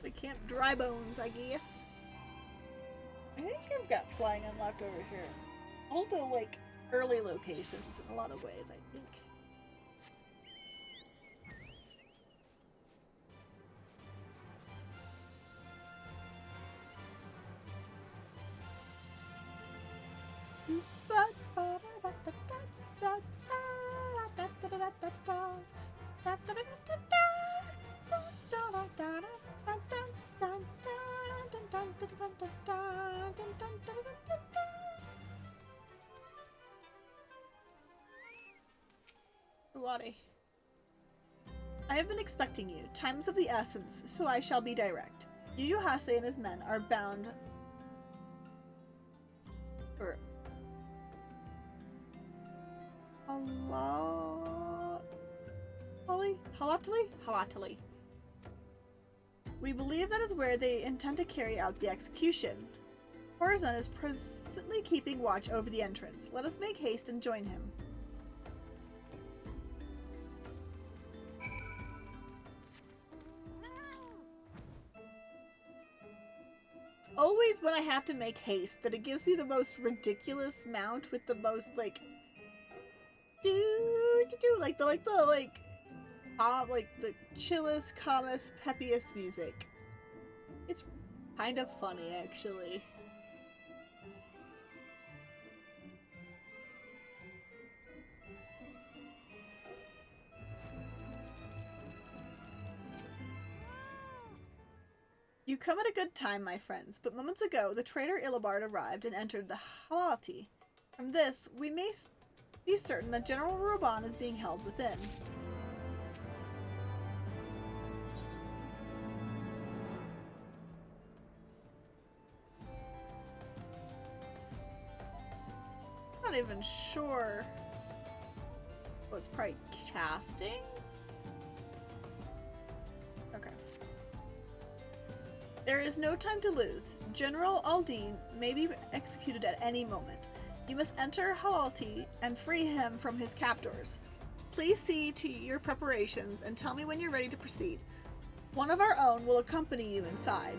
The Camp Dry Bones, I guess. I think I've got flying unlocked over here. All the, like, early locations in a lot of ways, I think. Wadi. I have been expecting you. Time's of the essence, so I shall be direct. Yuyuhase and his men are bound for Halatali. We believe that is where they intend to carry out the execution. Horizon is presently keeping watch over the entrance. Let us make haste and join him. Always when I have to make haste, that it gives me the most ridiculous mount with the most like the chillest, calmest, peppiest music. It's kind of funny, actually. You come at a good time, my friends, but moments ago the traitor Illibard arrived and entered the Halati. From this, we may be certain that General Ruban is being held within. Not even sure. Oh, it's probably casting? There is no time to lose. General Aldine may be executed at any moment. You must enter Hawalti and free him from his captors. Please see to your preparations and tell me when you're ready to proceed. One of our own will accompany you inside.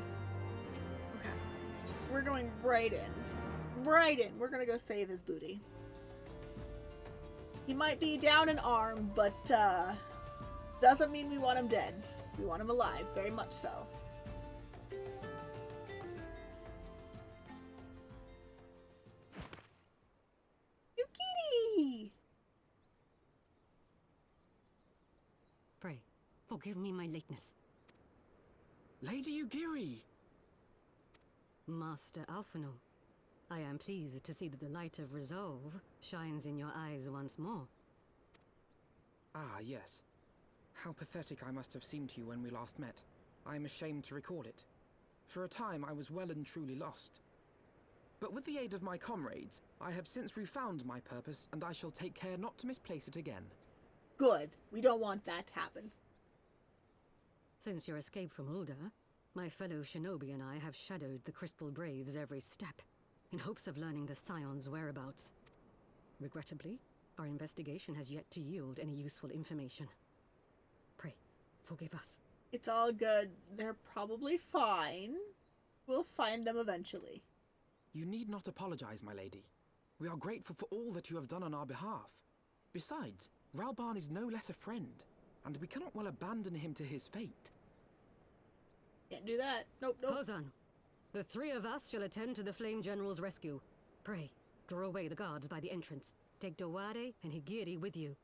Okay. We're going right in. Right in. We're gonna go save his booty. He might be down an arm, but doesn't mean we want him dead. We want him alive, very much so. Yukiri! Pray, forgive me my lateness. Lady Ugiri! Master Alphino, I am pleased to see that the light of resolve shines in your eyes once more. Ah, yes. How pathetic I must have seemed to you when we last met. I am ashamed to recall it. For a time I was well and truly lost. But with the aid of my comrades, I have since refound my purpose, and I shall take care not to misplace it again. Good. We don't want that to happen. Since your escape from Ulda, my fellow shinobi and I have shadowed the Crystal Braves every step, in hopes of learning the Scion's whereabouts. Regrettably, our investigation has yet to yield any useful information. Pray, forgive us. It's all good. They're probably fine. We'll find them eventually. You need not apologize, my lady. We are grateful for all that you have done on our behalf. Besides, Ralban is no less a friend, and we cannot well abandon him to his fate. Can't do that. Nope, nope. Kozan, the three of us shall attend to the Flame General's rescue. Pray, draw away the guards by the entrance. Take Dowade and Higiri with you.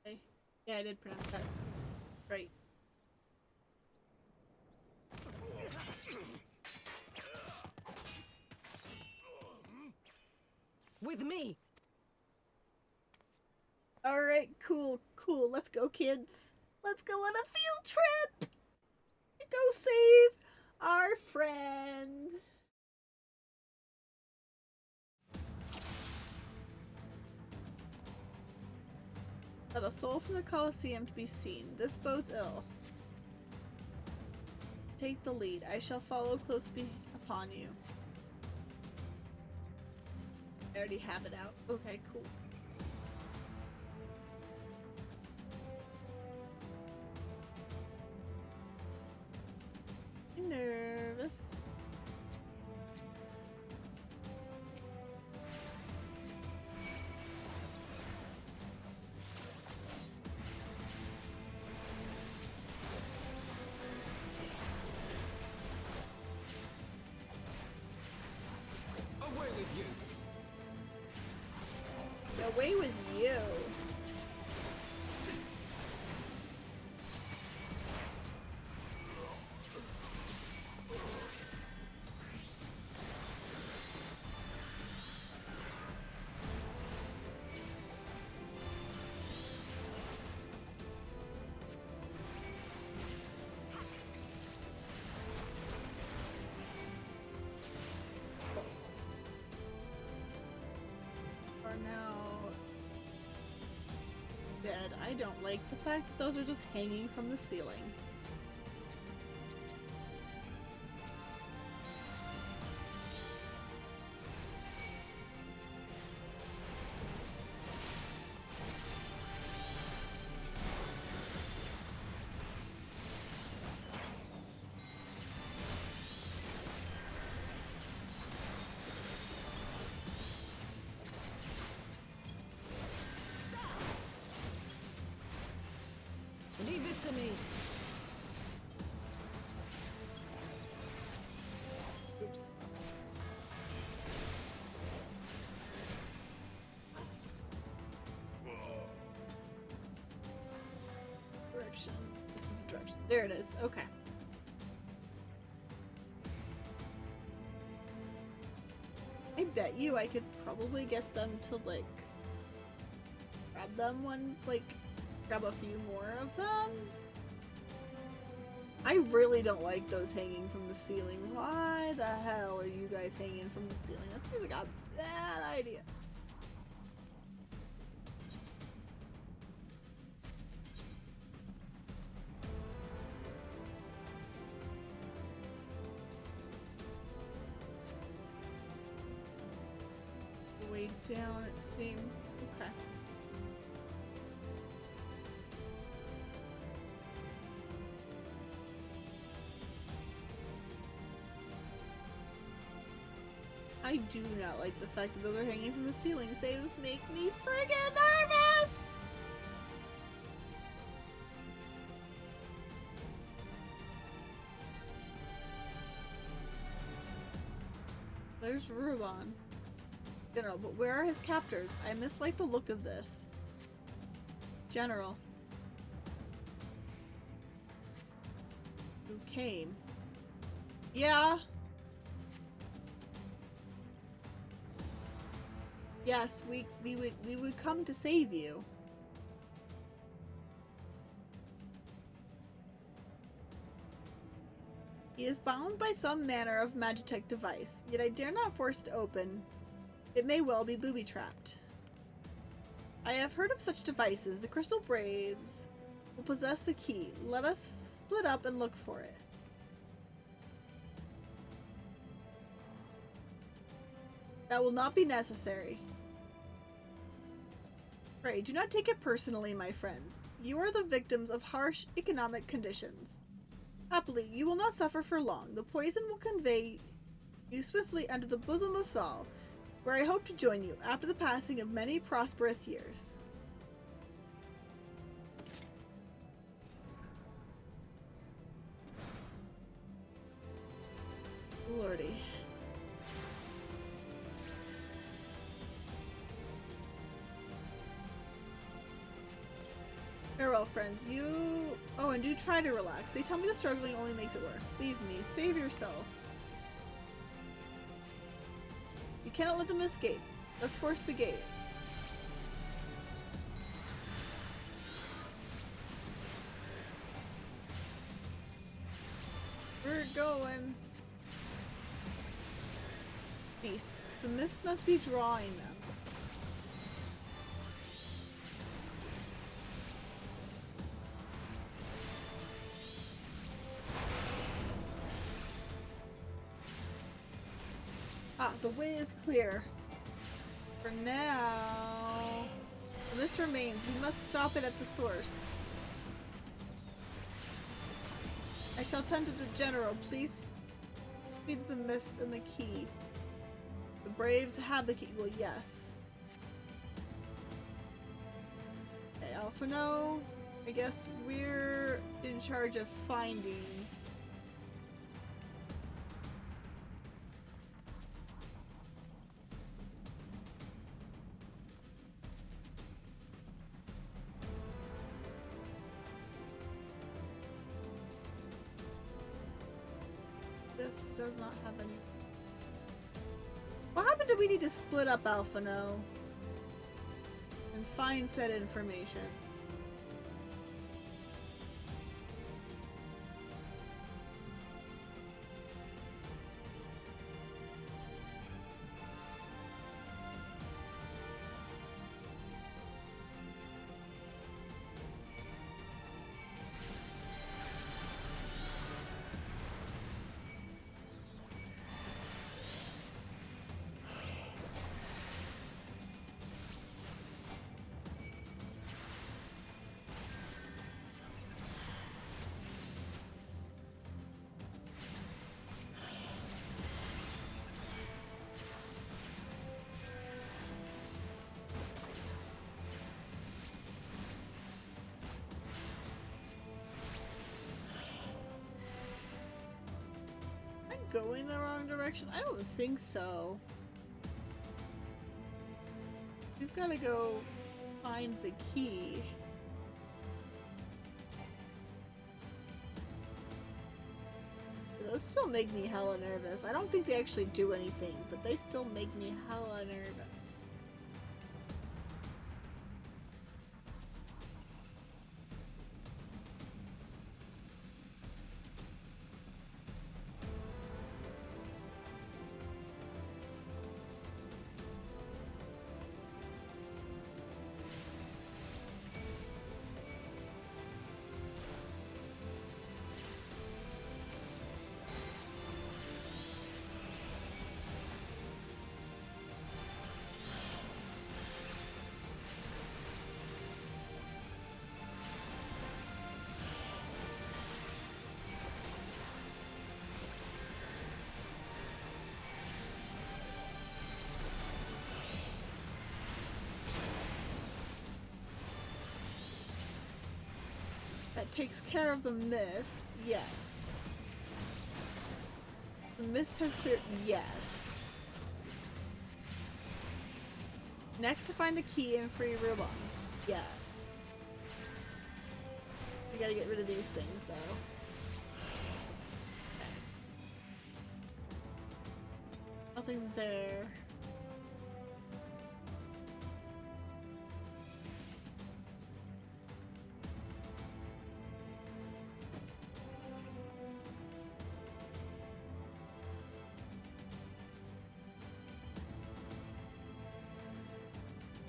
Okay. Yeah, I did pronounce that right. With me! Alright, cool, cool. Let's go, kids. Let's go on a field trip! Go save our friend. Not a soul from the Colosseum to be seen. This bodes ill. Take the lead. I shall follow close upon you. I already have it out. Okay, cool. I'm nervous. Away with you! Away with you. Are now dead. I don't like the fact that those are just hanging from the ceiling. Leave this to me. Oops. Direction. This is the direction. There it is. Okay. I bet you I could probably get them to, like, grab them one, like, grab a few more of them. I really don't like those hanging from the ceiling. Why the hell are you guys hanging from the ceiling? That seems like a bad idea. down, it seems. Okay. I do not like the fact that those are hanging from the ceilings. They just make me friggin' nervous! There's Ruban. General, but where are his captors? I mislike the look of this. General. Who came? Yeah. Yes, we would come to save you. He is bound by some manner of magitech device, yet I dare not force it open. It may well be booby-trapped. I have heard of such devices. The Crystal Braves will possess the key. Let us split up and look for it. That will not be necessary. Pray, do not take it personally, my friends. You are the victims of harsh economic conditions. Happily, you will not suffer for long. The poison will convey you swiftly under the bosom of Thal, where I hope to join you after the passing of many prosperous years. Lordy. Farewell, friends. You... Oh, and do try to relax. They tell me the struggling only makes it worse. Leave me. Save yourself. You cannot let them escape. Let's force the gate. We're going. Beasts. The mist must be drawing them. Ah, the way is clear. For now... The mist remains. We must stop it at the source. I shall tend to the general. Please speed the mist and the key. The Braves have the key. Well, yes. Okay, Alphino. I guess we're in charge of finding... This does not have any... What happened if we need to split up Alphino and find said information? Going the wrong direction? I don't think so. We've got to go find the key. Those still make me hella nervous. I don't think they actually do anything, but they still make me hella nervous. That takes care of the mist. Yes. The mist has cleared. Yes. Next to find the key and free Rubon. Yes. We gotta get rid of these things though. Okay. Nothing there.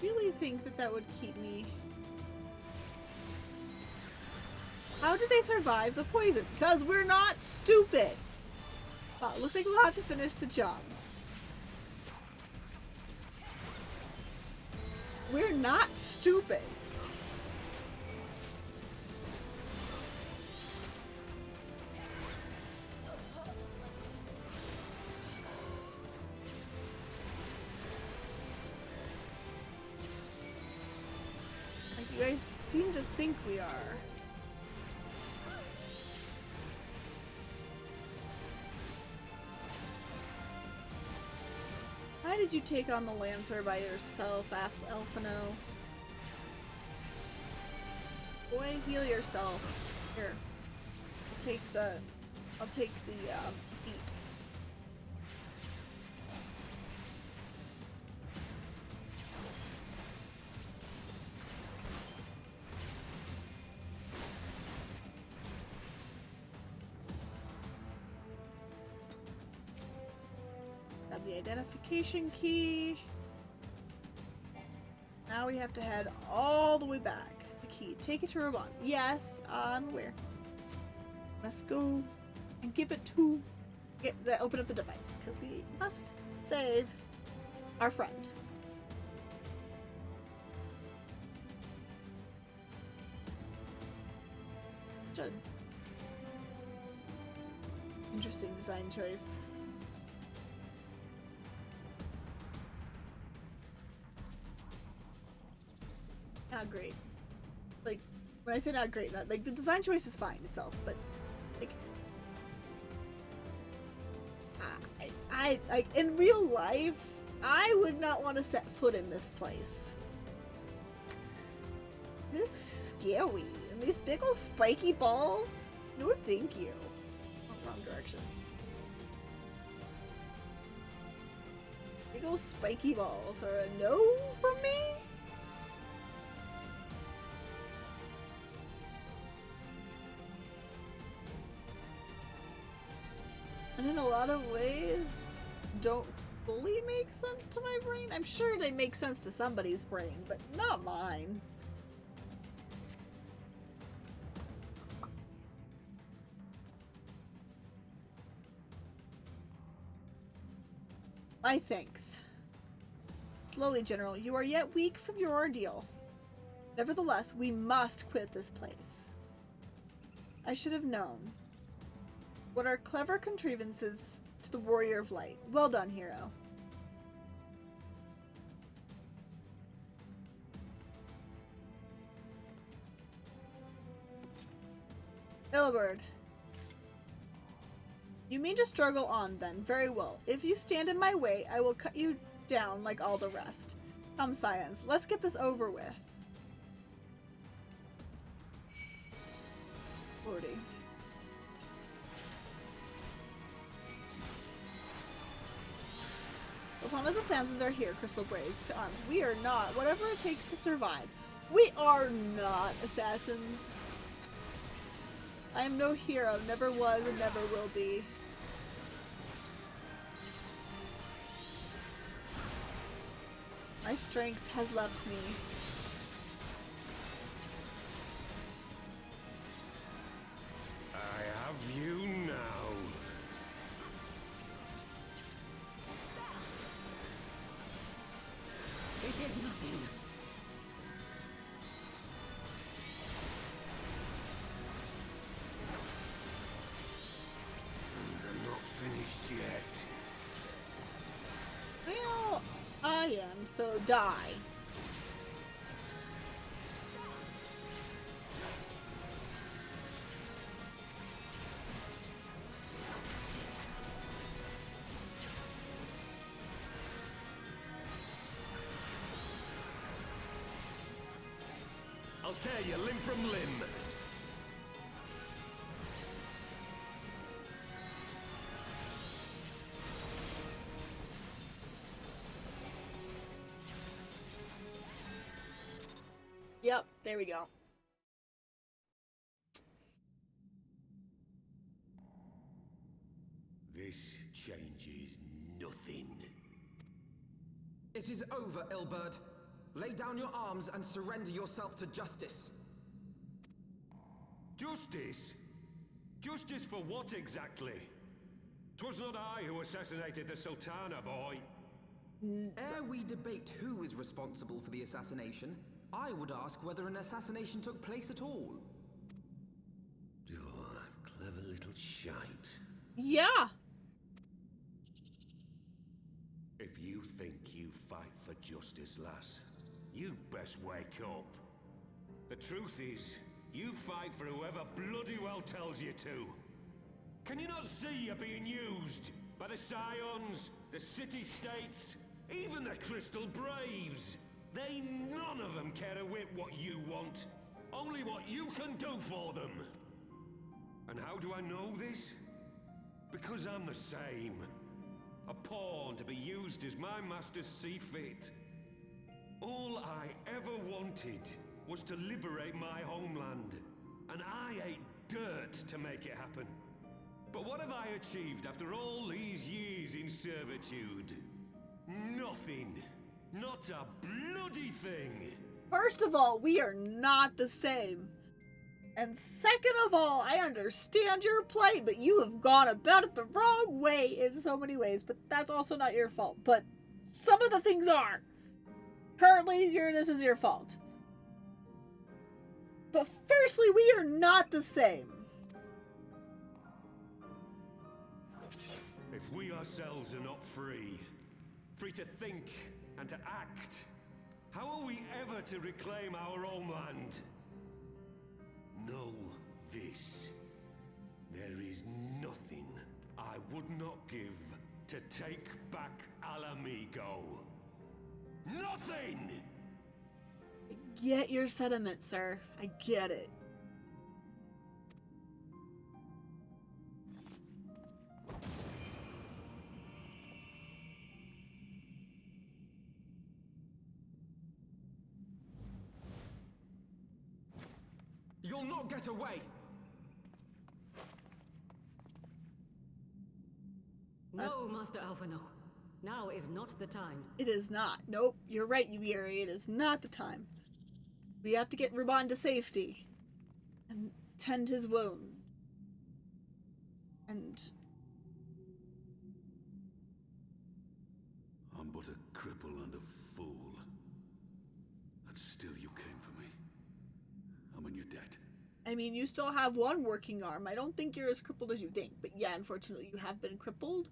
Really think that that would keep me. How did they survive the poison? Because we're not stupid. Looks like we'll have to finish the job. We're not stupid. You guys seem to think we are. Why did you take on the Lancer by yourself, Elfino? Boy, heal yourself. Here. I'll take the feet. The identification key. Now we have to head all the way back. The key. Take it to Robon. Yes, I'm aware. Let's go and give it to open up the device because we must save our friend. Good. Interesting design choice. Not great. Like, when I say not great, not like the design choice is fine itself, but like I like in real life, I would not want to set foot in this place. This is scary. And these big old spiky balls? No thank you. Oh, wrong direction. Big old spiky balls are a no from me? And in a lot of ways, don't fully make sense to my brain. I'm sure they make sense to somebody's brain, but not mine. My thanks. Slowly, General. You are yet weak from your ordeal. Nevertheless, we must quit this place. I should have known. What are clever contrivances to the Warrior of Light? Well done, hero. Illibird. You mean to struggle on, then. Very well. If you stand in my way, I will cut you down like all the rest. Come, Science. Let's get this over with. 40. Upon as assassins are here, Crystal Braves, to arms. We are not. Whatever it takes to survive. We are not assassins. I am no hero. Never was and never will be. My strength has left me. I have you now. It is nothing. I'm not finished yet. Well, I am, so die. I'll tear you limb from limb. Yep, there we go. This changes nothing. It is over, Ilberd. Lay down your arms and surrender yourself to justice. Justice? Justice for what exactly? 'Twas not I who assassinated the Sultana, boy. Ere we debate who is responsible for the assassination, I would ask whether an assassination took place at all. Oh, clever little shite. Yeah. If you think you fight for justice, lass, you best wake up. The truth is, you fight for whoever bloody well tells you to. Can you not see you're being used? By the Scions, the City-States, even the Crystal Braves. They none of them care a whit what you want. Only what you can do for them. And how do I know this? Because I'm the same. A pawn to be used as my masters see fit. All I ever wanted was to liberate my homeland. And I ate dirt to make it happen. But what have I achieved after all these years in servitude? Nothing. Not a bloody thing. First of all, we are not the same. And second of all, I understand your plight, but you have gone about it the wrong way in so many ways. But that's also not your fault. But some of the things are. Currently, this is your fault. But firstly, we are not the same. If we ourselves are not free, free to think and to act, how are we ever to reclaim our homeland? Know this. There is nothing I would not give to take back Alamigo. Nothing! I get your sentiment, sir. I get it. You'll not get away! No, Master Alphino. Now is not the time. It is not. Nope, you're right, Yuri. It is not the time. We have to get Ruban to safety. And tend his wound. And... I'm but a cripple and a fool. And still you came for me. I'm in your debt. I mean, you still have one working arm. I don't think you're as crippled as you think. But yeah, unfortunately, you have been crippled.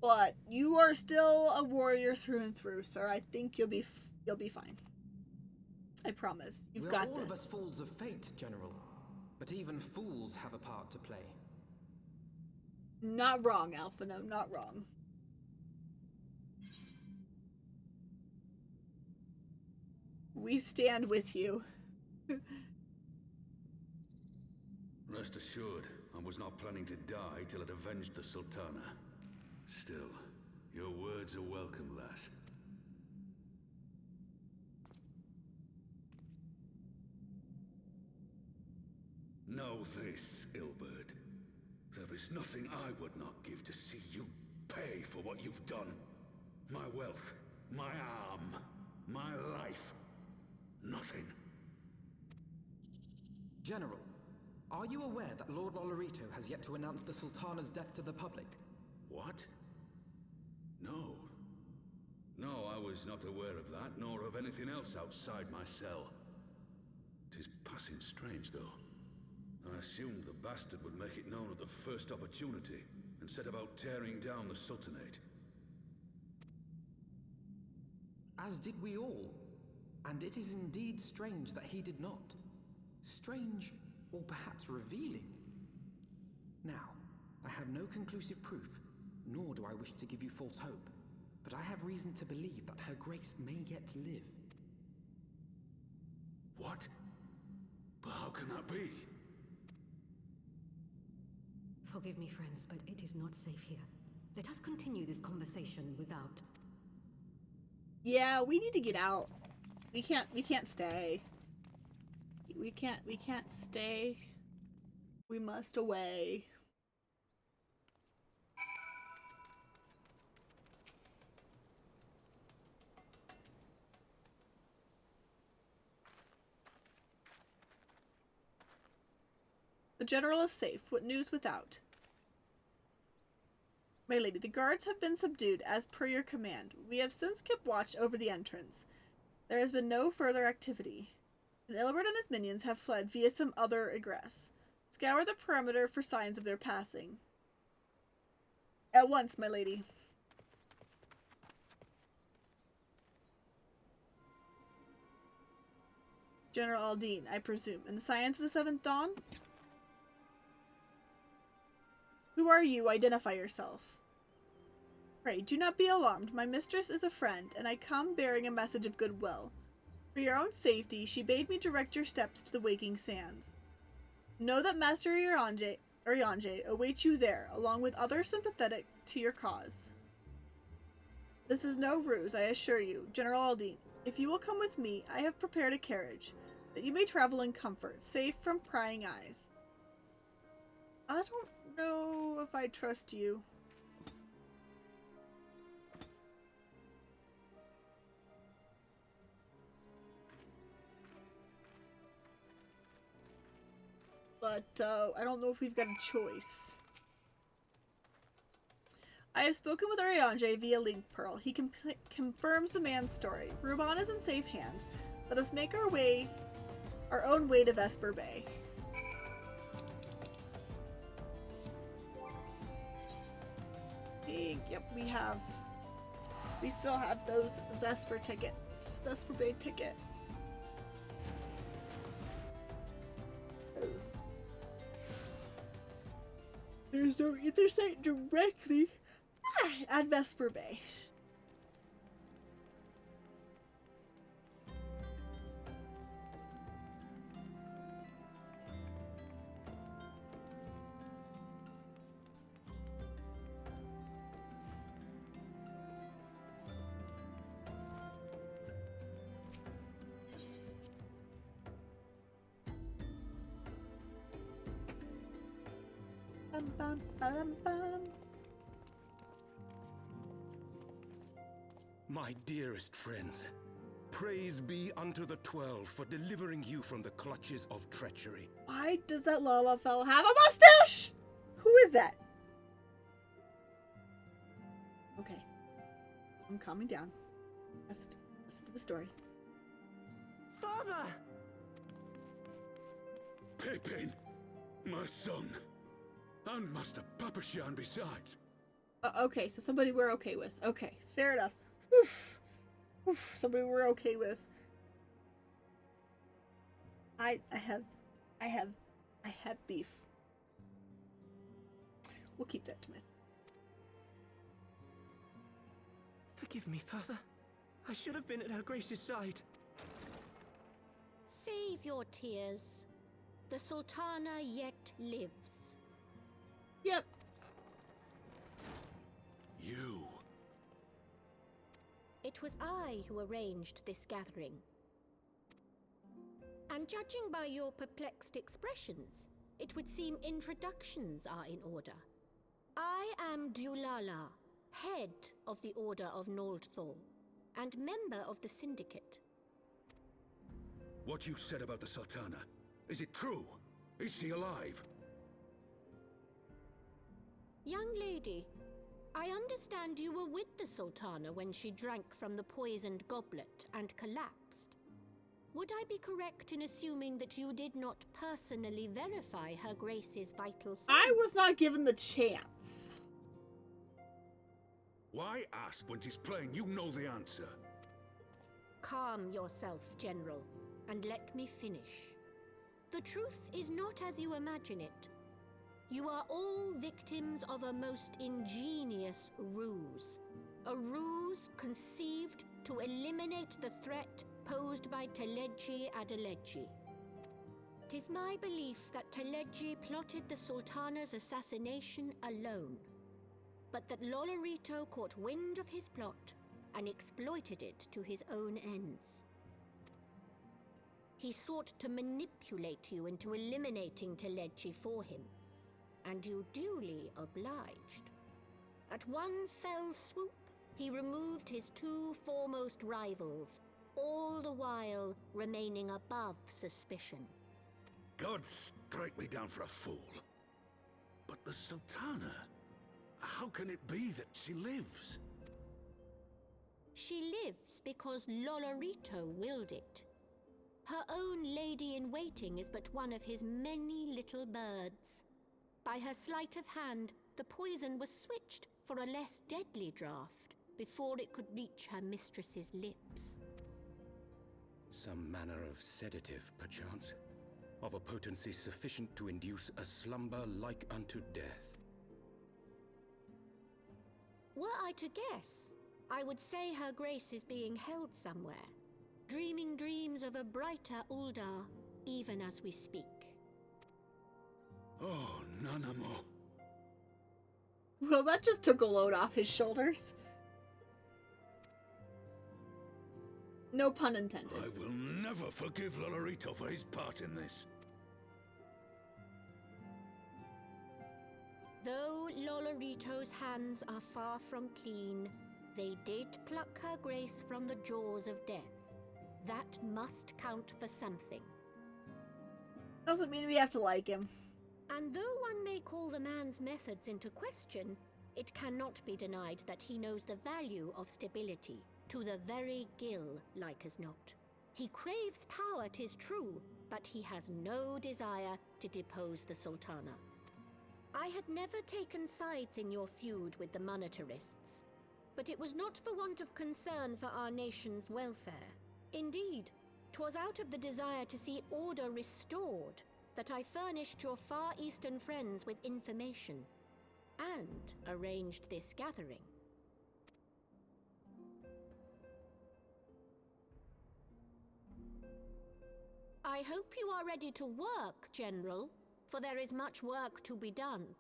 But you are still a warrior through and through, sir. I think you'll be fine. I promise. You've got this. We're all of us fools of fate, General. But even fools have a part to play. Not wrong, Alphino. Not wrong. We stand with you. Rest assured, I was not planning to die till I'd avenged the Sultana. Still, your words are welcome, lass. Know this, Ilberd. There is nothing I would not give to see you pay for what you've done. My wealth, my arm, my life. Nothing. General, are you aware that Lord Olorito has yet to announce the Sultana's death to the public? What? No. No, I was not aware of that, nor of anything else outside my cell. 'Tis passing strange, though. I assumed the bastard would make it known at the first opportunity, and set about tearing down the Sultanate. As did we all. And it is indeed strange that he did not. Strange, or perhaps revealing. Now, I have no conclusive proof, nor do I wish to give you false hope, but I have reason to believe that Her Grace may yet live. What? can that be? Forgive me, friends, but it is not safe here. Let us continue this conversation without... Yeah, we need to get out. We can't stay. We can't stay. We must away. The general is safe. What news without? My lady, the guards have been subdued as per your command. We have since kept watch over the entrance. There has been no further activity. And Ilbert and his minions have fled via some other egress. Scour the perimeter for signs of their passing. At once, my lady. General Aldine, I presume. And the Scions of the Seventh Dawn? Who are you? Identify yourself. Pray, do not be alarmed. My mistress is a friend, and I come bearing a message of goodwill. For your own safety, she bade me direct your steps to the Waking Sands. Know that Master Urianger awaits you there, along with others sympathetic to your cause. This is no ruse, I assure you, General Aldine. If you will come with me, I have prepared a carriage, that you may travel in comfort, safe from prying eyes. I don't know if I trust you. But I don't know if we've got a choice. I have spoken with Urianger via Link Pearl. He confirms the man's story. Ruban is in safe hands. Let us make our own way to Vesper Bay. Yep, we still have those Vesper tickets. Vesper Bay ticket. There's no ether site directly at Vesper Bay. Bum, bum, bum. My dearest friends, praise be unto the 12 for delivering you from the clutches of treachery. Why does that Lala fellow have a mustache? Who is that? Okay. I'm calming down. Listen to the story. Father! Pippin, my son. And Master Papashan besides. Okay, so somebody we're okay with. Okay, fair enough. Oof. Oof, somebody we're okay with. I have beef. We'll keep that to myself. Forgive me, Father. I should have been at Her Grace's side. Save your tears. The Sultana yet lives. Yep. You. It was I who arranged this gathering. And judging by your perplexed expressions, it would seem introductions are in order. I am Dulala, head of the Order of Noldthor, and member of the Syndicate. What you said about the Sultana, is it true? Is she alive? Young lady, I understand you were with the Sultana when she drank from the poisoned goblet and collapsed. Would I be correct in assuming that you did not personally verify Her Grace's vital signs? I was not given the chance. Why ask when 'tis plain you know the answer? Calm yourself, General, and let me finish. The truth is not as you imagine it. You are all victims of a most ingenious ruse. A ruse conceived to eliminate the threat posed by Telechi Adelechi. It is my belief that Teleji plotted the Sultana's assassination alone, but that Lolorito caught wind of his plot and exploited it to his own ends. He sought to manipulate you into eliminating Teleji for him, and you duly obliged. At one fell swoop, he removed his two foremost rivals, all the while remaining above suspicion. God strike me down for a fool. But the Sultana, how can it be that she lives? She lives because Lolorito willed it. Her own lady-in-waiting is but one of his many little birds. By her sleight of hand, the poison was switched for a less deadly draught before it could reach her mistress's lips. Some manner of sedative, perchance, of a potency sufficient to induce a slumber like unto death. Were I to guess, I would say her grace is being held somewhere, dreaming dreams of a brighter Uldar, even as we speak. Oh, Nanamo. Well, that just took a load off his shoulders. No pun intended. I will never forgive Lolorito for his part in this. Though Lolorito's hands are far from clean, they did pluck her grace from the jaws of death. That must count for something. Doesn't mean we have to like him. And though one may call the man's methods into question, it cannot be denied that he knows the value of stability, to the very gill, like as not. He craves power, 'tis true, but he has no desire to depose the Sultana. I had never taken sides in your feud with the monetarists, but it was not for want of concern for our nation's welfare. Indeed, 'twas out of the desire to see order restored that I furnished your Far Eastern friends with information, and arranged this gathering. I hope you are ready to work, General, for there is much work to be done.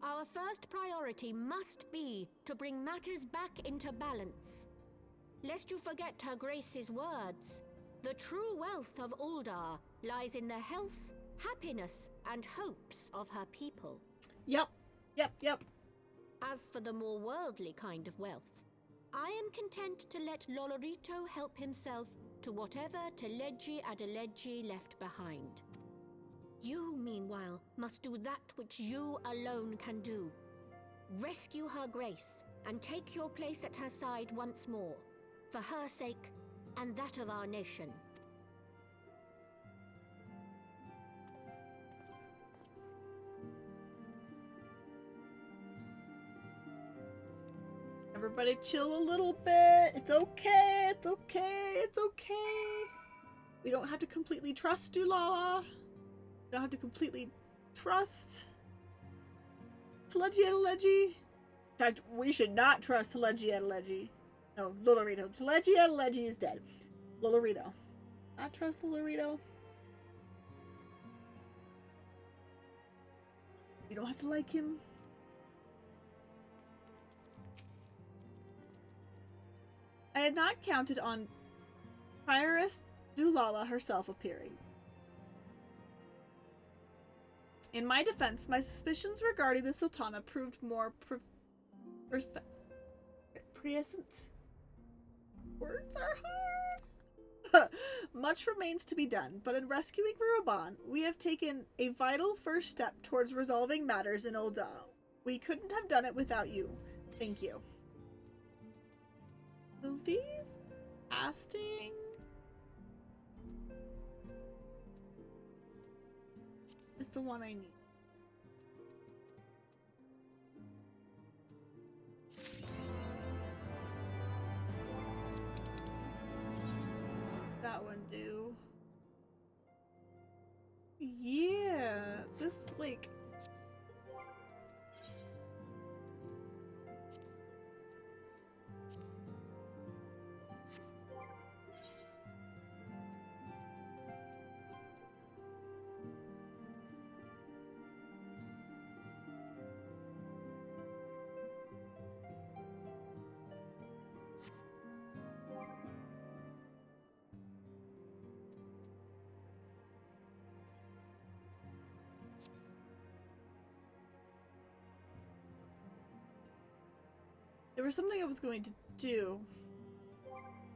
Our first priority must be to bring matters back into balance. Lest you forget Her Grace's words, the true wealth of Uldar lies in the health, happiness, and hopes of her people. Yep. As for the more worldly kind of wealth, I am content to let Lolorito help himself to whatever Teleji Adeleji left behind. You, meanwhile, must do that which you alone can do. Rescue Her Grace and take your place at her side once more, for her sake and that of our nation. Everybody chill a little bit. It's okay. It's okay. It's okay. We don't have to completely trust Dulala. We don't have to completely trust Teleji Adeleji. In fact, we should not trust Teleji Adeleji. No, Lolorito. Teleji Adeleji is dead. Lolorito. Not trust Lolorito. You don't have to like him. I had not counted on Prioress Dulala herself appearing. In my defense, my suspicions regarding the Sultana proved more prescient. Words are hard. Much remains to be done, but in rescuing Ruban, we have taken a vital first step towards resolving matters in Ul'dah. We couldn't have done it without you. Thank you. I believe casting is the one I need. That one do. Yeah, this like There was something I was going to do.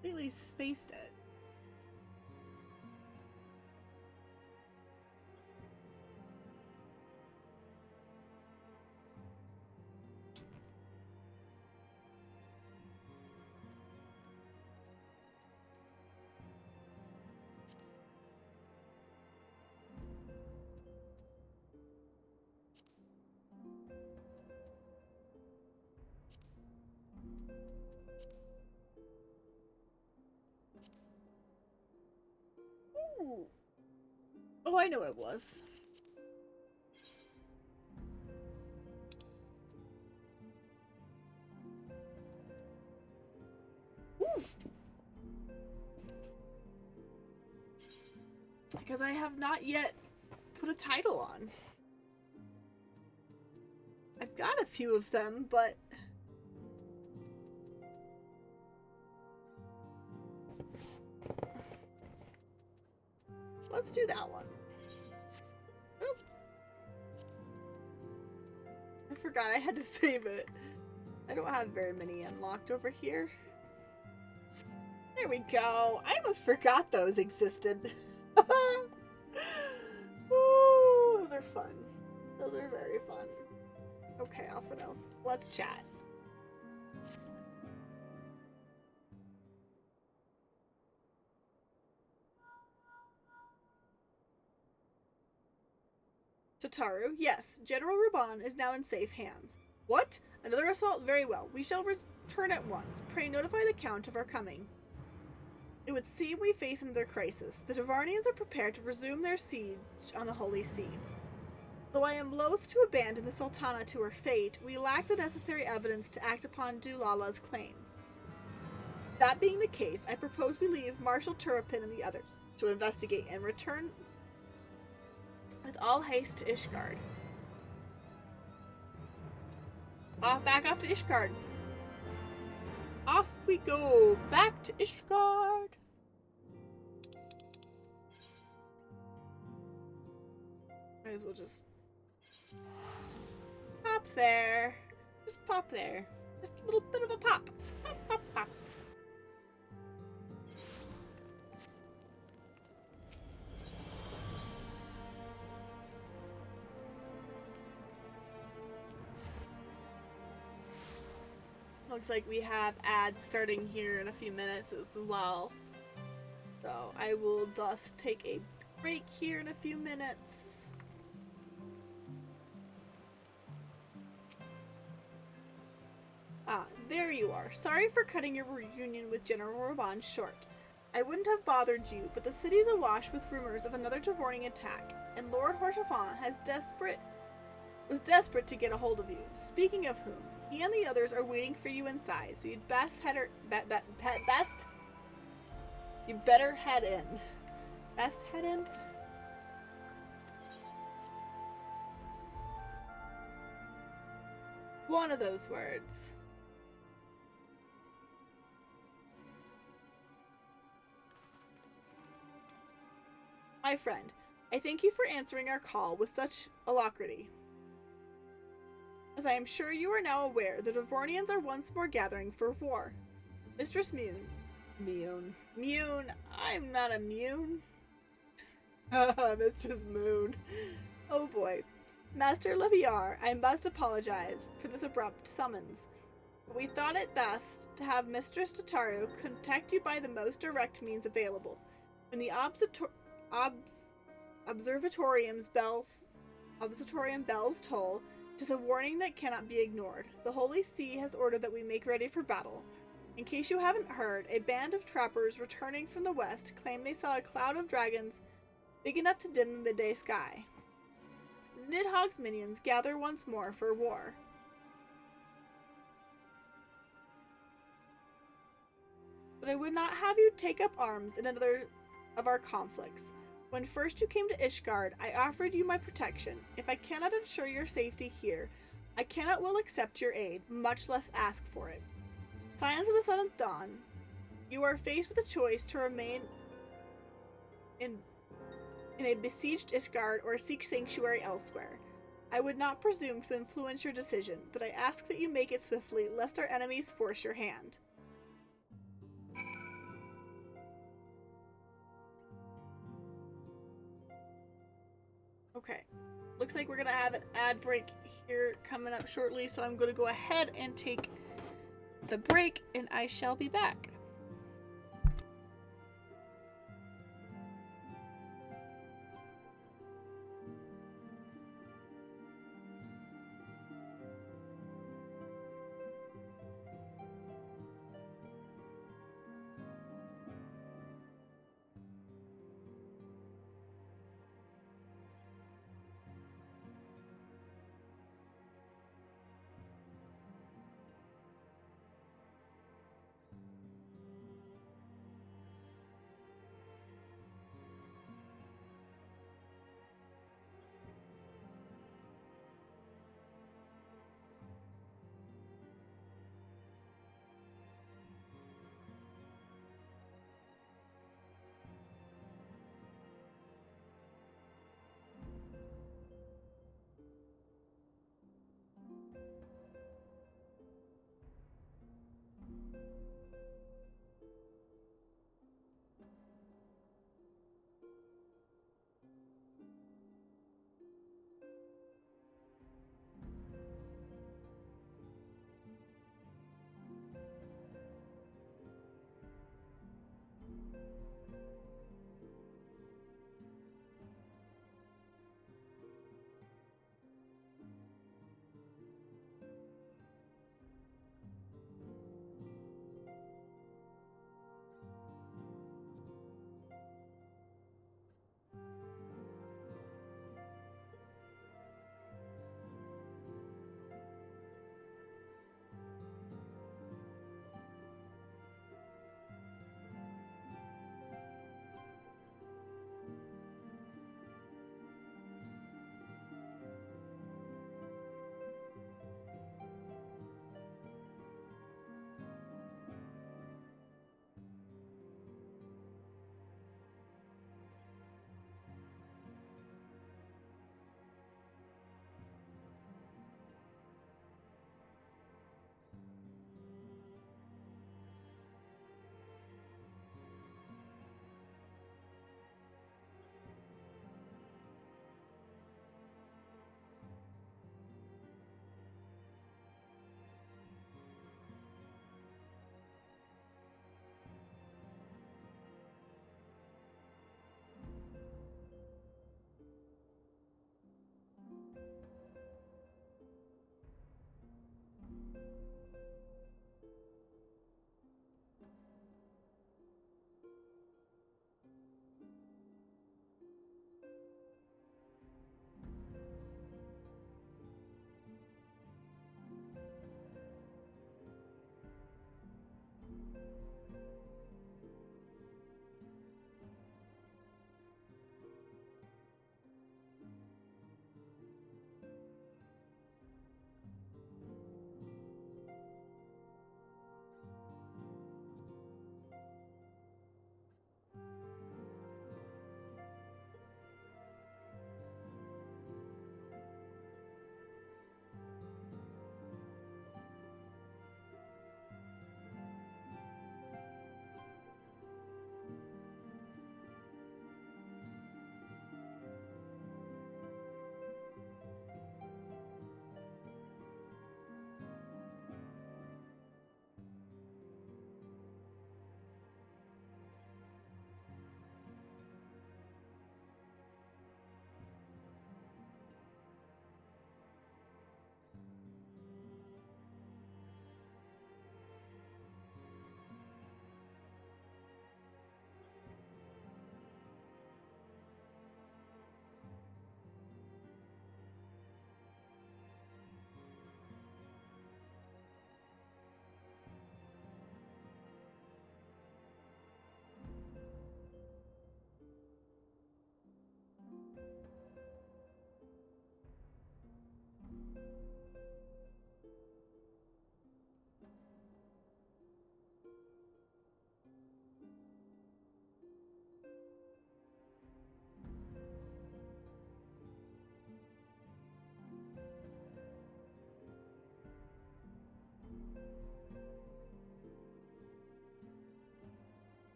Completely spaced it. Ooh. Oh, I know what it was. Ooh. Because I have not yet put a title on. I've got a few of them, but let's do that one. Oop. I forgot I had to save it. I don't have very many unlocked over here. There we go. I almost forgot those existed. Ooh, those are fun. Those are very fun. Okay, Alphino, let's chat. Tataru, yes, General Ruban is now in safe hands. What? Another assault? Very well. We shall return at once. Pray notify the Count of our coming. It would seem we face another crisis. The Devarnians are prepared to resume their siege on the Holy See. Though I am loath to abandon the Sultana to her fate, we lack the necessary evidence to act upon Dulala's claims. That being the case, I propose we leave Marshal Turpin and the others to investigate and return with all haste to Ishgard. Back off to Ishgard. Off we go, back to Ishgard. Might as well just pop there. Just pop there. Just a little bit of a pop. Pop, pop, pop. Looks like we have ads starting here in a few minutes as well. So I will thus take a break here in a few minutes. Ah, there you are. Sorry for cutting your reunion with General Ruban short. I wouldn't have bothered you, but the city's awash with rumors of another Devorning attack, and Lord Horshaphant was desperate to get a hold of you. Speaking of whom, he and the others are waiting for you inside, so you'd best you better head in. Best head in? One of those words. My friend, I thank you for answering our call with such alacrity. As I am sure you are now aware, the Devornians are once more gathering for war. Mistress Mune, I'm not immune. Mistress Moon. Oh boy. Master Leviar, I must apologize for this abrupt summons. But we thought it best to have Mistress Tataru contact you by the most direct means available. When the observatorium bells toll, 'tis a warning that cannot be ignored. The Holy See has ordered that we make ready for battle. In case you haven't heard, a band of trappers returning from the west claim they saw a cloud of dragons big enough to dim the midday sky. Nidhogg's minions gather once more for war. But I would not have you take up arms in another of our conflicts. When first you came to Ishgard, I offered you my protection. If I cannot ensure your safety here, I cannot well accept your aid, much less ask for it. Scions of the Seventh Dawn, you are faced with a choice to remain in a besieged Ishgard or seek sanctuary elsewhere. I would not presume to influence your decision, but I ask that you make it swiftly, lest our enemies force your hand. Okay. Looks like we're gonna have an ad break here coming up shortly, so I'm gonna go ahead and take the break, and I shall be back.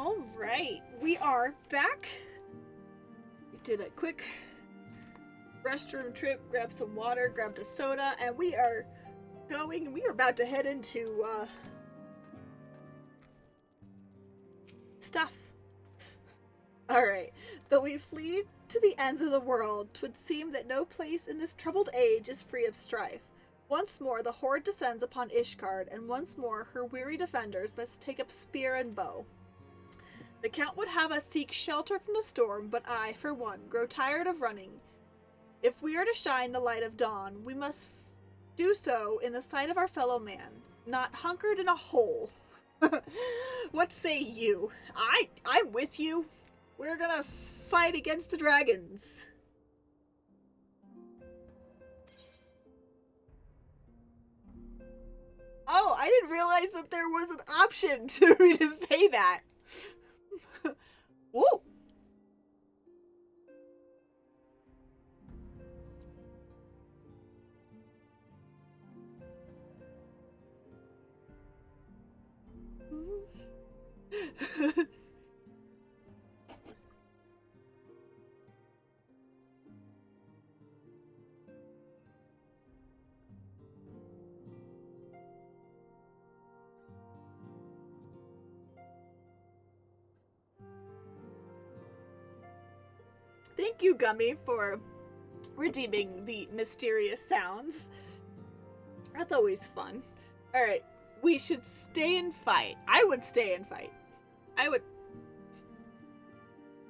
All right, we are back. We did a quick restroom trip, grabbed some water, grabbed a soda, and we are going. We are about to head into stuff. All right, though we flee to the ends of the world, 'twould seem that no place in this troubled age is free of strife. Once more the horde descends upon Ishgard, and once more her weary defenders must take up spear and bow. The Count would have us seek shelter from the storm, but I, for one, grow tired of running. If we are to shine the light of dawn, we must do so in the sight of our fellow man, not hunkered in a hole. What say you? I'm with you. We're gonna fight against the dragons. Oh, I didn't realize that there was an option to me to say that. Whoa. Thank you, Gummy, for redeeming the mysterious sounds. That's always fun. Alright, we should stay and fight. I would stay and fight. I would...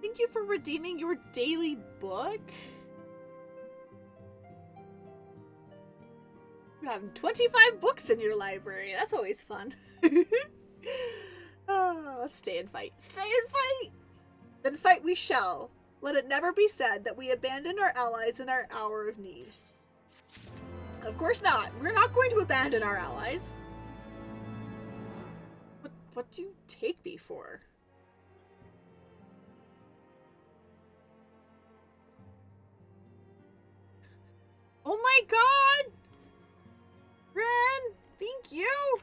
Thank you for redeeming your daily book. You have 25 books in your library. That's always fun. Oh, let's stay and fight. Stay and fight! Then fight we shall. Let it never be said that we abandoned our allies in our hour of need. Of course not. We're not going to abandon our allies. What do you take me for? Oh my god! Ren, thank you!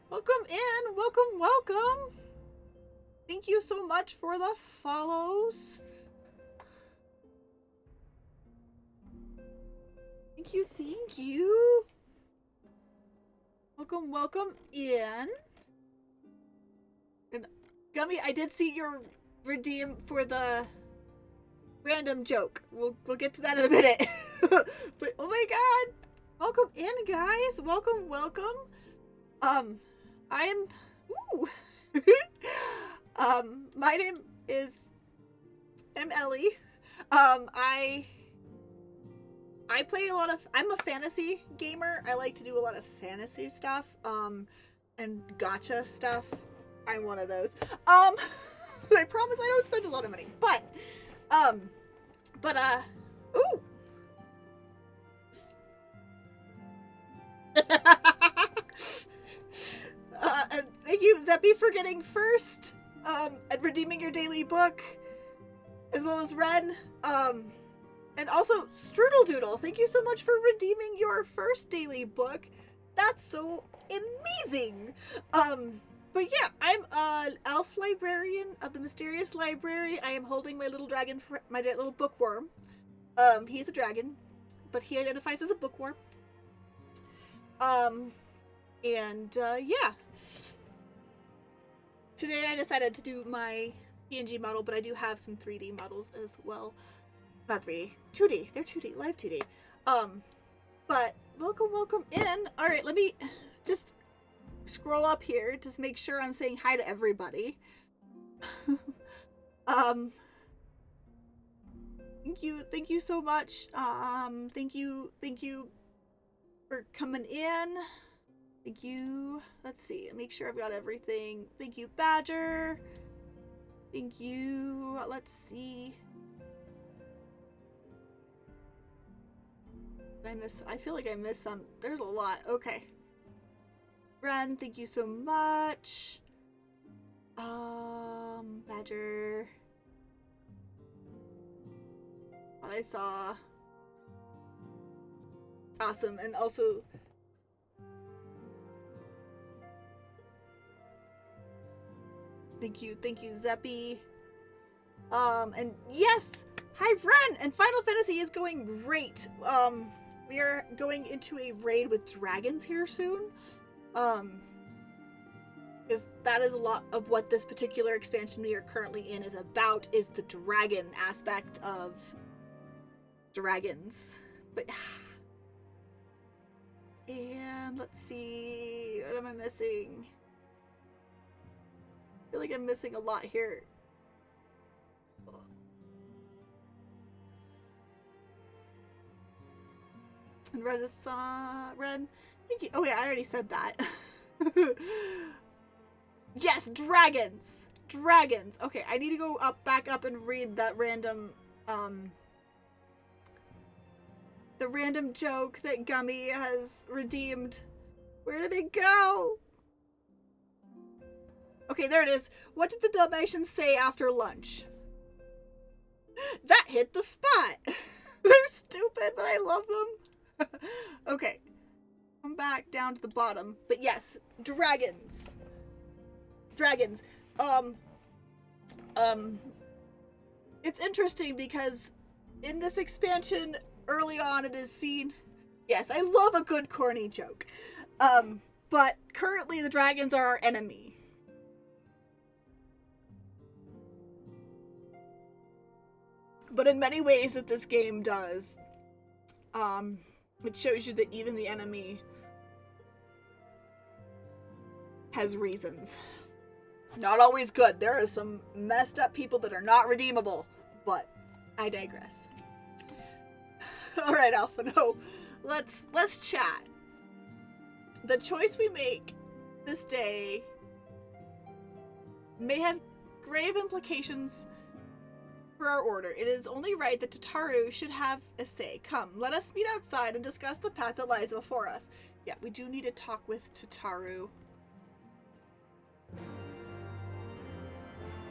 Welcome in! Welcome, welcome! Thank you so much for the follows. Thank you, thank you. Welcome, welcome in. And Gummy, I did see your redeem for the random joke. We'll get to that in a minute. But oh my god. Welcome in, guys. Welcome, welcome. I am ooh. My name is Ellie. I play a lot of, I'm a fantasy gamer. I like to do a lot of fantasy stuff, and gacha stuff. I'm one of those. I promise I don't spend a lot of money, but, ooh. And thank you, Zeppy, for getting first, and redeeming your daily book, as well as Ren, and also Strudel thank you so much for redeeming your first daily book. That's so amazing. But yeah, I'm an elf librarian of the Mysterious Library. I am holding my little dragon, my little bookworm. He's a dragon, but he identifies as a bookworm. Yeah. Today I decided to do my PNG model, but I do have some 3D models as well. Not 3D, 2D. They're 2D, live 2D. But welcome in. All right, let me just scroll up here to make sure I'm saying hi to everybody. Thank you so much. Thank you for coming in. Thank you. Let's see, make sure I've got everything. Thank you, Badger. Thank you. Let's see. I feel like I missed some. There's a lot. Okay. Ren, thank you so much. Badger. What I saw. Awesome. And also Thank you, Zeppy. And yes, hi Ren, and Final Fantasy is going great. We are going into a raid with dragons here soon. Because that is a lot of what this particular expansion we are currently in is about, is the dragon aspect of dragons. But, and let's see, what am I missing? I feel like I'm missing a lot here. And Ren, thank you. Oh wait, I already said that. Yes, dragons! Dragons! Okay, I need to go back up and read that random, the random joke that Gummy has redeemed. Where did it go? Okay, there it is. What did the Dalmatians say after lunch? That hit the spot! They're stupid, but I love them. Okay. Come back down to the bottom. But yes, dragons. Dragons. It's interesting because in this expansion, early on it is seen... Yes, I love a good corny joke. But currently the dragons are our enemy. But in many ways that this game does, it shows you that even the enemy has reasons. Not always good. There are some messed up people that are not redeemable, but I digress. All right, Alpha, no. Let's chat. The choice we make this day may have grave implications for our order. It is only right that Tataru should have a say. Come, let us meet outside and discuss the path that lies before us. Yeah, we do need to talk with Tataru.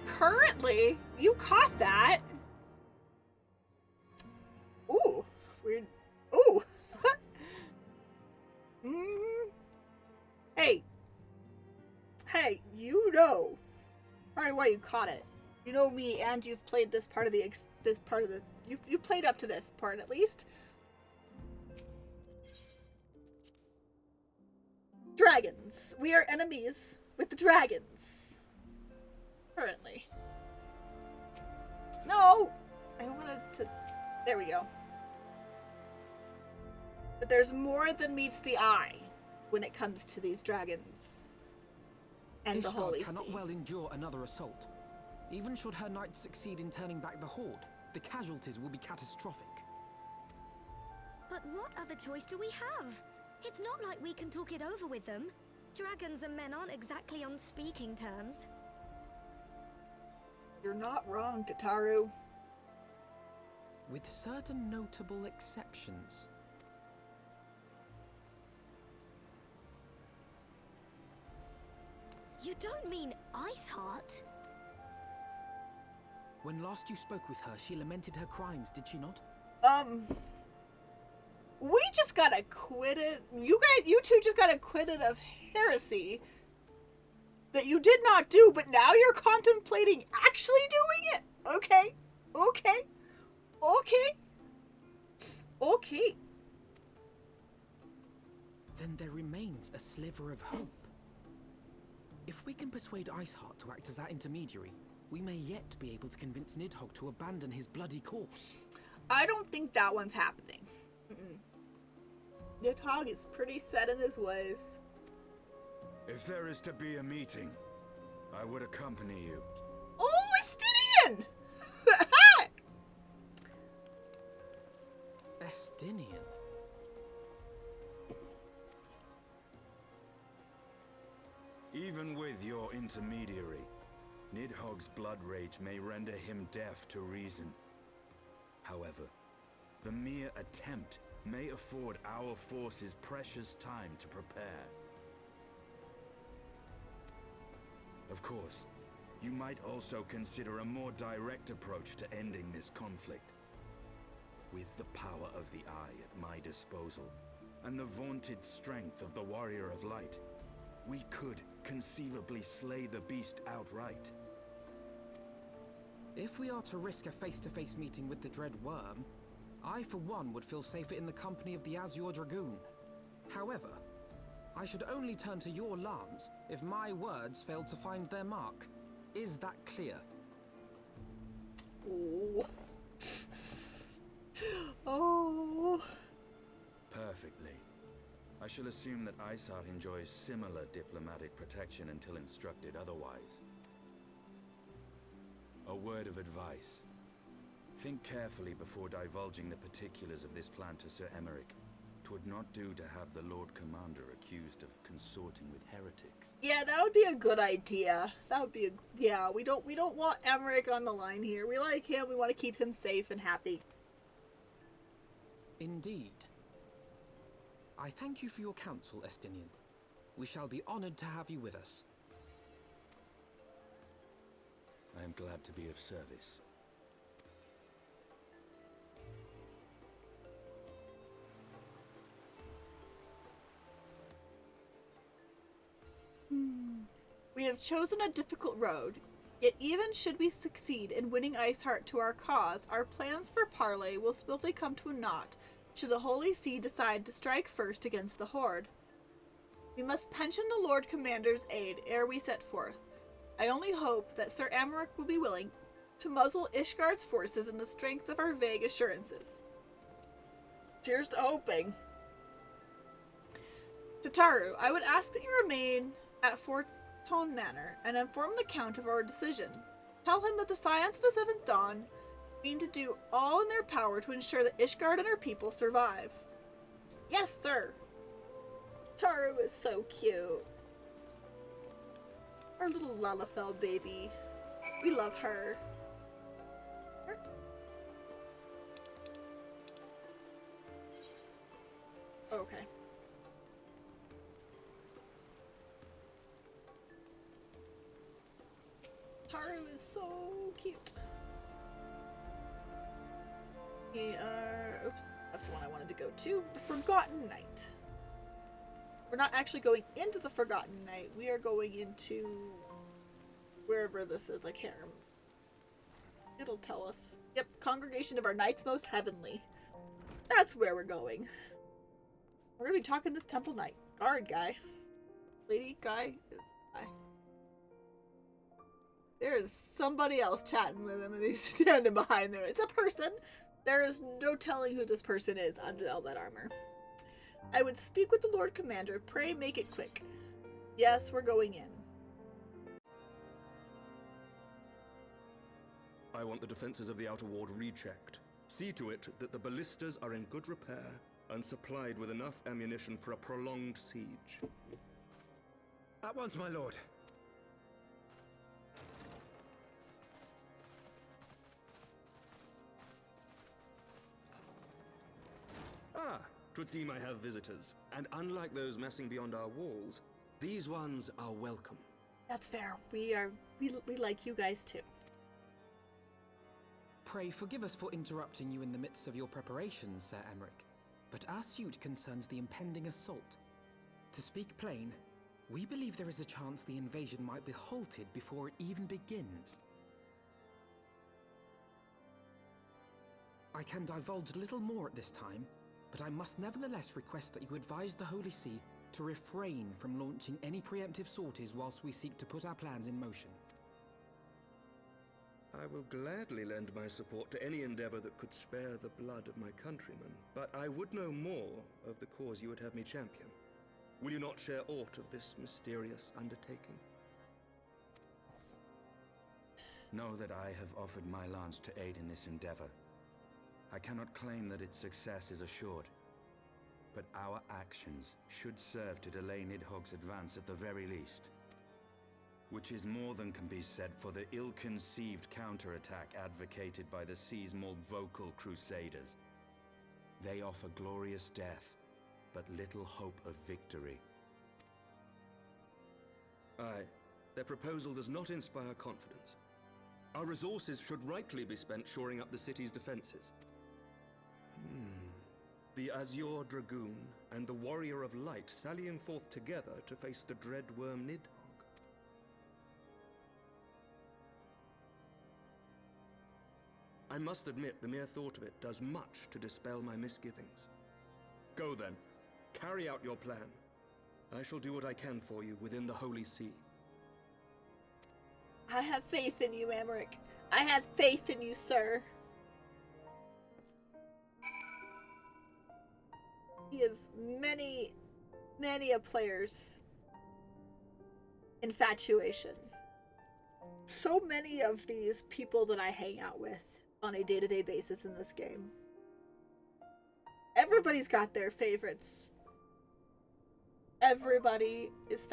Currently, you caught that. Ooh, weird. Ooh. Hey. Hey, you know. Probably why you caught it. You know me, and you've played this part of the you played up to this part at least. Dragons. We are enemies with the dragons. Currently. No! I wanted to... There we go. But there's more than meets the eye when it comes to these dragons. And the Holy Ishtar cannot See. well endure another assault. Even should her knights succeed in turning back the Horde, the casualties will be catastrophic. But what other choice do we have? It's not like we can talk it over with them. Dragons and men aren't exactly on speaking terms. You're not wrong, Tataru. With certain notable exceptions. You don't mean Iceheart? When last you spoke with her, she lamented her crimes, did she not? We just got acquitted. You two just got acquitted of heresy that you did not do, but now you're contemplating actually doing it? Okay. Okay. Okay. Okay. Then there remains a sliver of hope. If we can persuade Iceheart to act as our intermediary, we may yet be able to convince Nidhogg to abandon his bloody course. I don't think that one's happening. Nidhogg is pretty set in his ways. If there is to be a meeting, I would accompany you. Oh, Estinian! Estinian? Even with your intermediary, Nidhogg's blood rage may render him deaf to reason. However, the mere attempt may afford our forces precious time to prepare. Of course, you might also consider a more direct approach to ending this conflict. With the power of the Eye at my disposal, and the vaunted strength of the Warrior of Light, we could conceivably slay the beast outright. If we are to risk a face-to-face meeting with the Dread Worm, I for one would feel safer in the company of the Azure Dragoon. However, I should only turn to your lance if my words fail to find their mark. Is that clear? Oh. Oh. Perfectly. I shall assume that Isart enjoys similar diplomatic protection until instructed otherwise. A word of advice. Think carefully before divulging the particulars of this plan to Sir Emeric. 'Twould not do to have the Lord Commander accused of consorting with heretics. Yeah, that would be a good idea. That would be yeah, we don't want Emmerich on the line here. We like him, we want to keep him safe and happy. Indeed. I thank you for your counsel, Estinian. We shall be honored to have you with us. I am glad to be of service. We have chosen a difficult road, yet even should we succeed in winning Iceheart to our cause, our plans for parley will swiftly come to a naught should the Holy See decide to strike first against the Horde. We must pension the Lord Commander's aid ere we set forth. I only hope that Sir Emeric will be willing to muzzle Ishgard's forces in the strength of our vague assurances. Cheers to hoping. Tataru, I would ask that you remain at Forton Manor and inform the Count of our decision. Tell him that the Scions of the Seventh Dawn mean to do all in their power to ensure that Ishgard and her people survive. Yes, sir. Taru is so cute. Our little Lalafell baby. We love her. Okay. Taru is so cute. We are... Oops, that's the one I wanted to go to. The Forgotten Night. We're not actually going into the Forgotten Night. We are going into... wherever this is. I can't remember. It'll tell us. Yep, Congregation of our Knights Most Heavenly. That's where we're going. We're gonna be talking this Temple Knight. Guard guy. Lady guy. Guy. There is somebody else chatting with him and he's standing behind there. It's a person. There is no telling who this person is under all that armor. I would speak with the Lord Commander. Pray make it quick. Yes, we're going in. I want the defenses of the Outer Ward rechecked. See to it that the ballistas are in good repair and supplied with enough ammunition for a prolonged siege. At once, my lord. Ah, 'twould seem I have visitors. And unlike those messing beyond our walls, these ones are welcome. That's fair. We like you guys too. Pray forgive us for interrupting you in the midst of your preparations, Sir Emeric, but our suit concerns the impending assault. To speak plain, we believe there is a chance the invasion might be halted before it even begins. I can divulge little more at this time, but I must nevertheless request that you advise the Holy See to refrain from launching any preemptive sorties whilst we seek to put our plans in motion. I will gladly lend my support to any endeavor that could spare the blood of my countrymen, but I would know more of the cause you would have me champion. Will you not share aught of this mysterious undertaking? Know that I have offered my lance to aid in this endeavor. I cannot claim that its success is assured, but our actions should serve to delay Nidhogg's advance at the very least. Which is more than can be said for the ill-conceived counterattack advocated by the Sea's more vocal crusaders. They offer glorious death, but little hope of victory. Aye, their proposal does not inspire confidence. Our resources should rightly be spent shoring up the city's defenses. The Azure Dragoon and the Warrior of Light sallying forth together to face the dread worm Nidhogg. I must admit the mere thought of it does much to dispel my misgivings. Go then. Carry out your plan. I shall do what I can for you within the Holy See. I have faith in you, Amric. I have faith in you, sir. He is many a player's infatuation. So many of these people that I hang out with on a day-to-day basis in this game. Everybody's got their favorites. Everybody is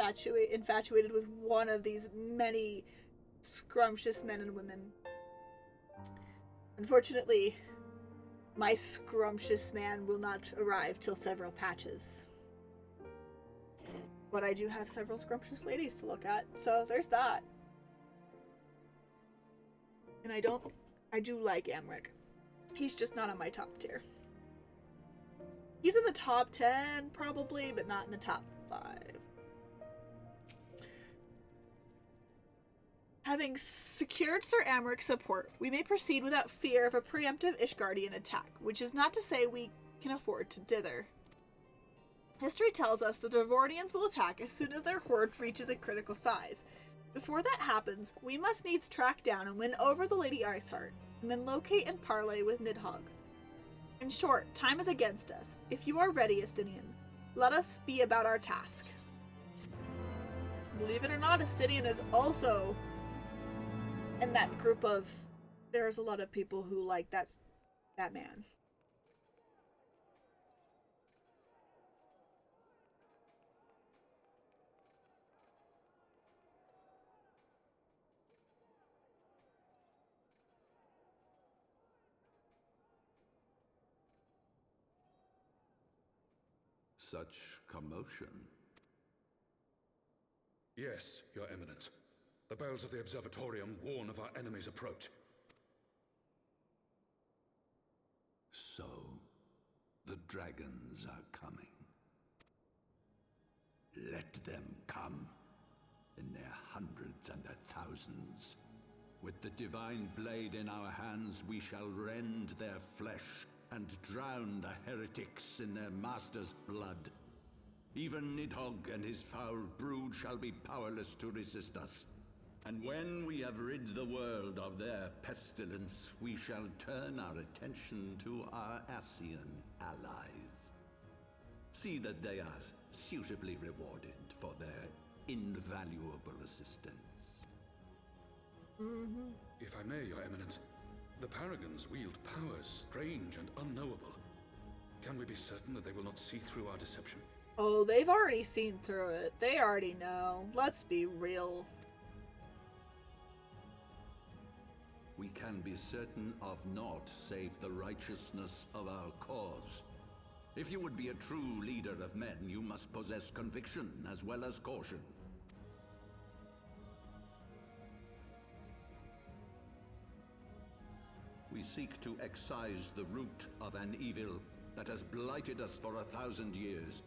infatuated with one of these many scrumptious men and women. Unfortunately, my scrumptious man will not arrive till several patches. But I do have several scrumptious ladies to look at, so there's that. And I do like Amric. He's just not on my top tier. He's in the top 10, probably, but not in the top 5. Having secured Sir Amric's support, we may proceed without fear of a preemptive Ishgardian attack, which is not to say we can afford to dither. History tells us the Devornians will attack as soon as their horde reaches a critical size. Before that happens, we must needs track down and win over the Lady Iceheart, and then locate and parley with Nidhogg. In short, time is against us. If you are ready, Estinian, let us be about our task. Believe it or not, Estinian is also in that group of... There's a lot of people who like that man. Such commotion. Yes, Your Eminence. The bells of the Observatorium warn of our enemy's approach. So, the dragons are coming. Let them come, in their hundreds and their thousands. With the divine blade in our hands, we shall rend their flesh and drown the heretics in their master's blood. Even Nidhogg and his foul brood shall be powerless to resist us. And when we have rid the world of their pestilence, we shall turn our attention to our Ascian allies. See that they are suitably rewarded for their invaluable assistance. If I may, Your Eminence, the Paragons wield powers strange and unknowable. Can we be certain that they will not see through our deception? Oh, they've already seen through it. They already know. Let's be real. We can be certain of naught save the righteousness of our cause. If you would be a true leader of men, you must possess conviction as well as caution. We seek to excise the root of an evil that has blighted us for 1,000 years.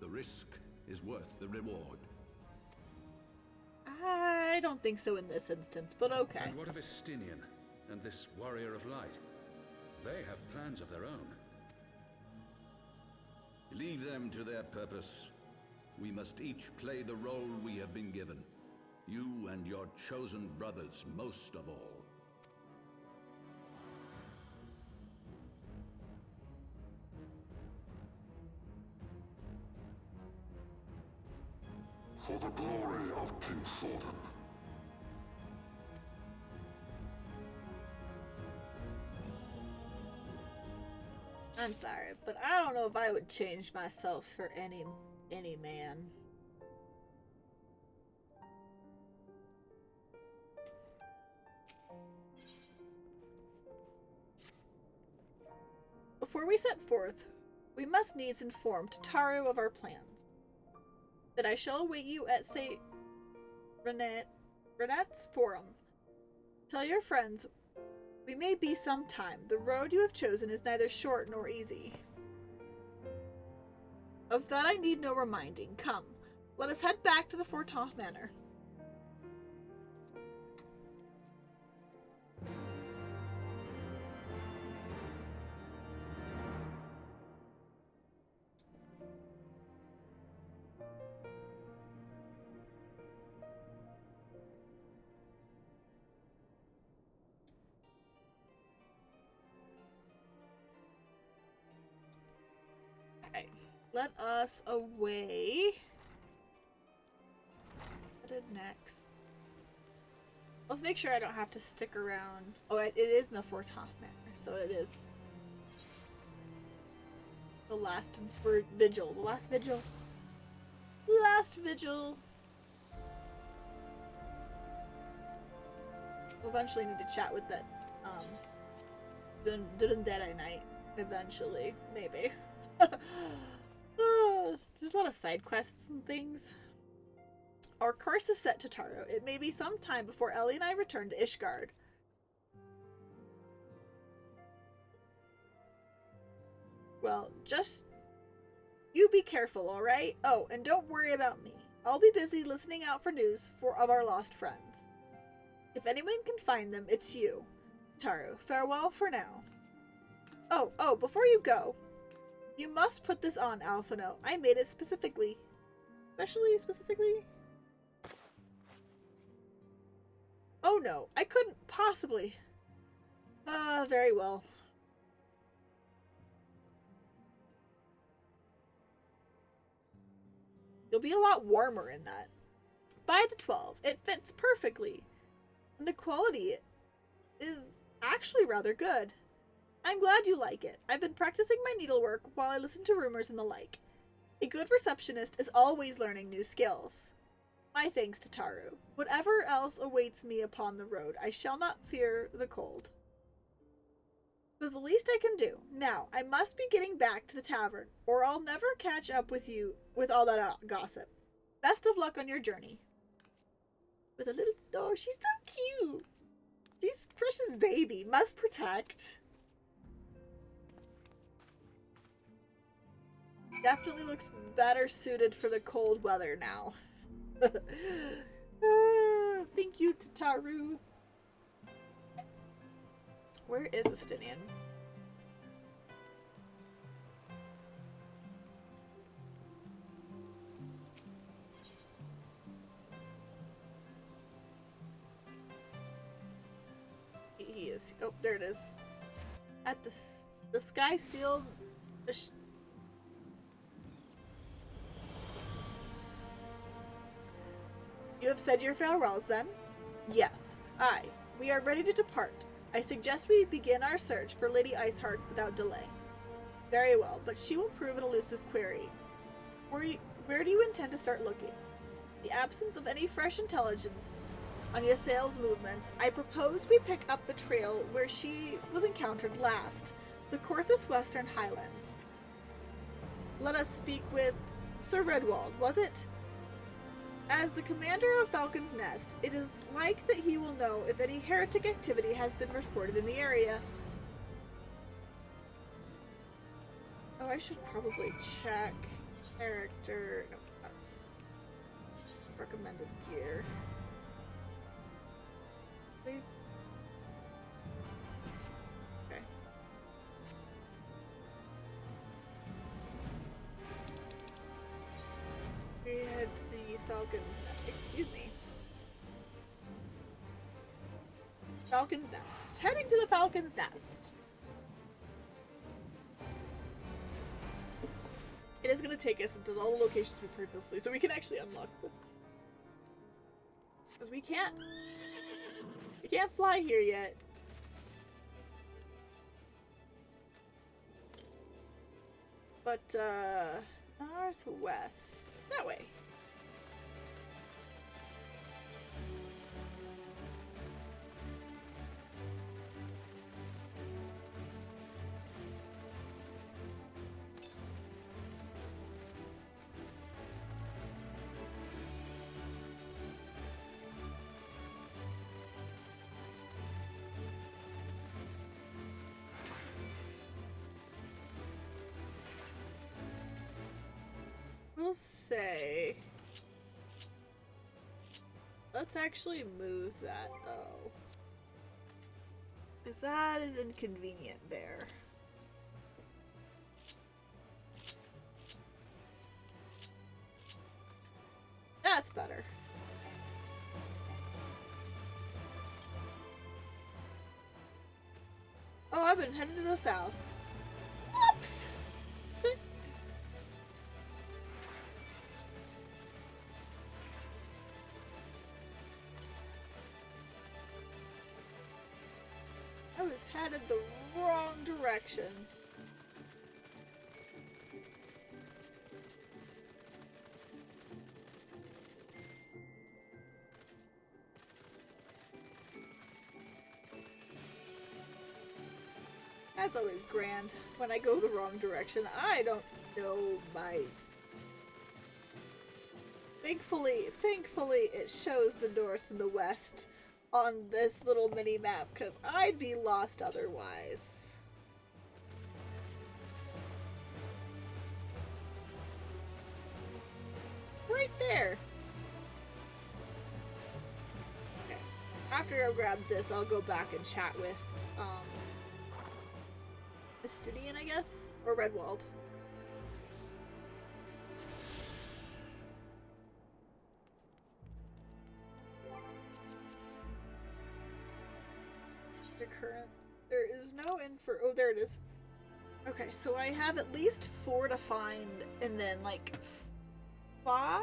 The risk is worth the reward. I don't think so in this instance, but okay. And what of Estinian and this warrior of light? They have plans of their own. Leave them to their purpose. We must each play the role we have been given. You and your chosen brothers most of all. For the glory of King Thordan. I'm sorry, but I don't know if I would change myself for any man. Before we set forth, we must needs inform Tataru of our plans. That I shall await you at St. Renette's Forum. Tell your friends we may be some time. The road you have chosen is neither short nor easy. Of that I need no reminding. Come, let us head back to the Forton Manor. let us away. Headed next. Let's make sure I don't have to stick around. Oh, it is in the Fortoth Manor, so it is the last vigil. The last vigil. Last vigil. We'll eventually need to chat with that Dundedai Knight. Eventually, maybe. There's a lot of side quests and things. Our course is set to Taro. It may be some time before Ellie and I return to Ishgard. Well, just you be careful, alright? Oh, and don't worry about me. I'll be busy listening out for news of our lost friends. If anyone can find them, it's you. Taro, farewell for now. Oh, before you go, you must put this on, Alphino. I made it specifically. Specifically? Oh no, I couldn't possibly. Very well. You'll be a lot warmer in that. Buy the 12. It fits perfectly. And the quality is actually rather good. I'm glad you like it. I've been practicing my needlework while I listen to rumors and the like. A good receptionist is always learning new skills. My thanks to Taru. Whatever else awaits me upon the road, I shall not fear the cold. It was the least I can do. Now, I must be getting back to the tavern, or I'll never catch up with you with all that gossip. Best of luck on your journey. With a little... Oh, she's so cute. She's precious baby. Must protect. Definitely looks better suited for the cold weather now. Thank you to Taru. Where is Estinian? He is. Oh, there it is. At the Sky Steel. You have said your farewells, then? Yes. Aye. We are ready to depart. I suggest we begin our search for Lady Iceheart without delay. Very well, but she will prove an elusive query. Where do you intend to start looking? In the absence of any fresh intelligence on Yassail's movements, I propose we pick up the trail where she was encountered last, the Corthus Western Highlands. Let us speak with Sir Redwald, was it? As the commander of Falcon's Nest, it is like that he will know if any heretic activity has been reported in the area. Oh, I should probably check character. No, that's recommended gear. Okay. We head to the Falcon's Nest. Excuse me. Falcon's Nest. Heading to the Falcon's Nest. It is going to take us into all the locations we previously, so we can actually unlock them. Because we can't fly here yet. But, northwest. That way. We'll say, let's actually move that though, because that is inconvenient there. That's better. Oh, I've been heading to the south. Whoops! is headed the wrong direction. That's always grand when I go the wrong direction. I don't know my... Thankfully it shows the north and the west on this little mini map, because I'd be lost otherwise. Right there. Okay. After I grab this, I'll go back and chat with Estidian, I guess? Or Redwald. The current... There is no info... Oh, there it is. Okay, so I have at least 4 to find, and then, like, 5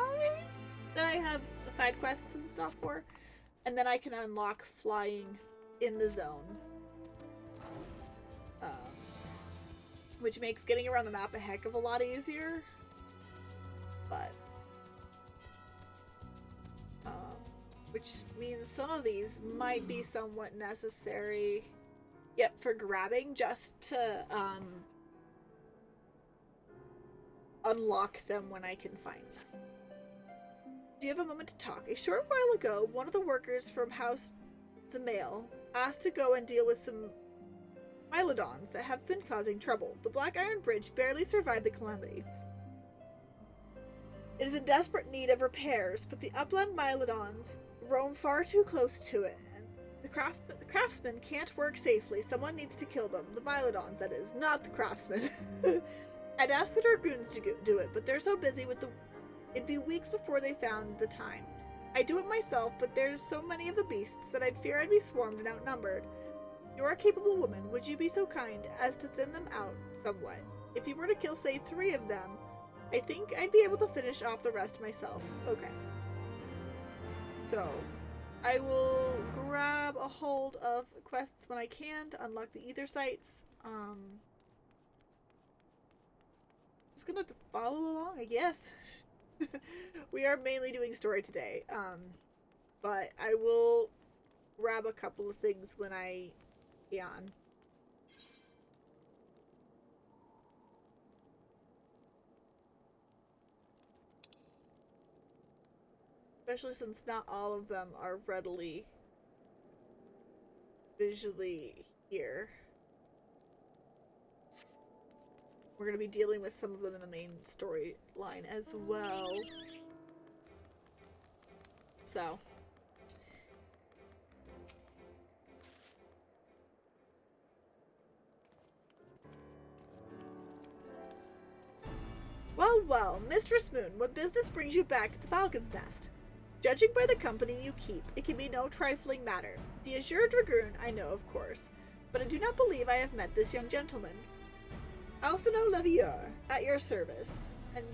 that I have side quests and stuff for. And then I can unlock flying in the zone. Which makes getting around the map a heck of a lot easier. But... which means some of these might be somewhat necessary. Yep, for grabbing, just to unlock them when I can find them. Do you have a moment to talk? A short while ago, one of the workers from House Zamail asked to go and deal with some Mylodons that have been causing trouble. The Black Iron Bridge barely survived the calamity. It is in desperate need of repairs, but the upland Mylodons roam far too close to it, and the craftsmen can't work safely. Someone needs to kill them. The Mylodons, that is, not the craftsmen. I'd asked the Dragoons to do it, but they're so busy with the... It'd be weeks before they found the time. I'd do it myself, but there's so many of the beasts that I'd fear I'd be swarmed and outnumbered. You're a capable woman. Would you be so kind as to thin them out somewhat? If you were to kill, say, 3 of them, I think I'd be able to finish off the rest myself. Okay. So, I will grab a hold of quests when I can to unlock the ether sites. Just gonna have to follow along, I guess. We are mainly doing story today. But I will grab a couple of things when I can. Especially since not all of them are readily visually here. We're going to be dealing with some of them in the main storyline as well. So. Well, Mistress Moon, what business brings you back to the Falcon's Nest? Judging by the company you keep, it can be no trifling matter. The Azure Dragoon, I know, of course, but I do not believe I have met this young gentleman. Alphino Lavier, at your service, and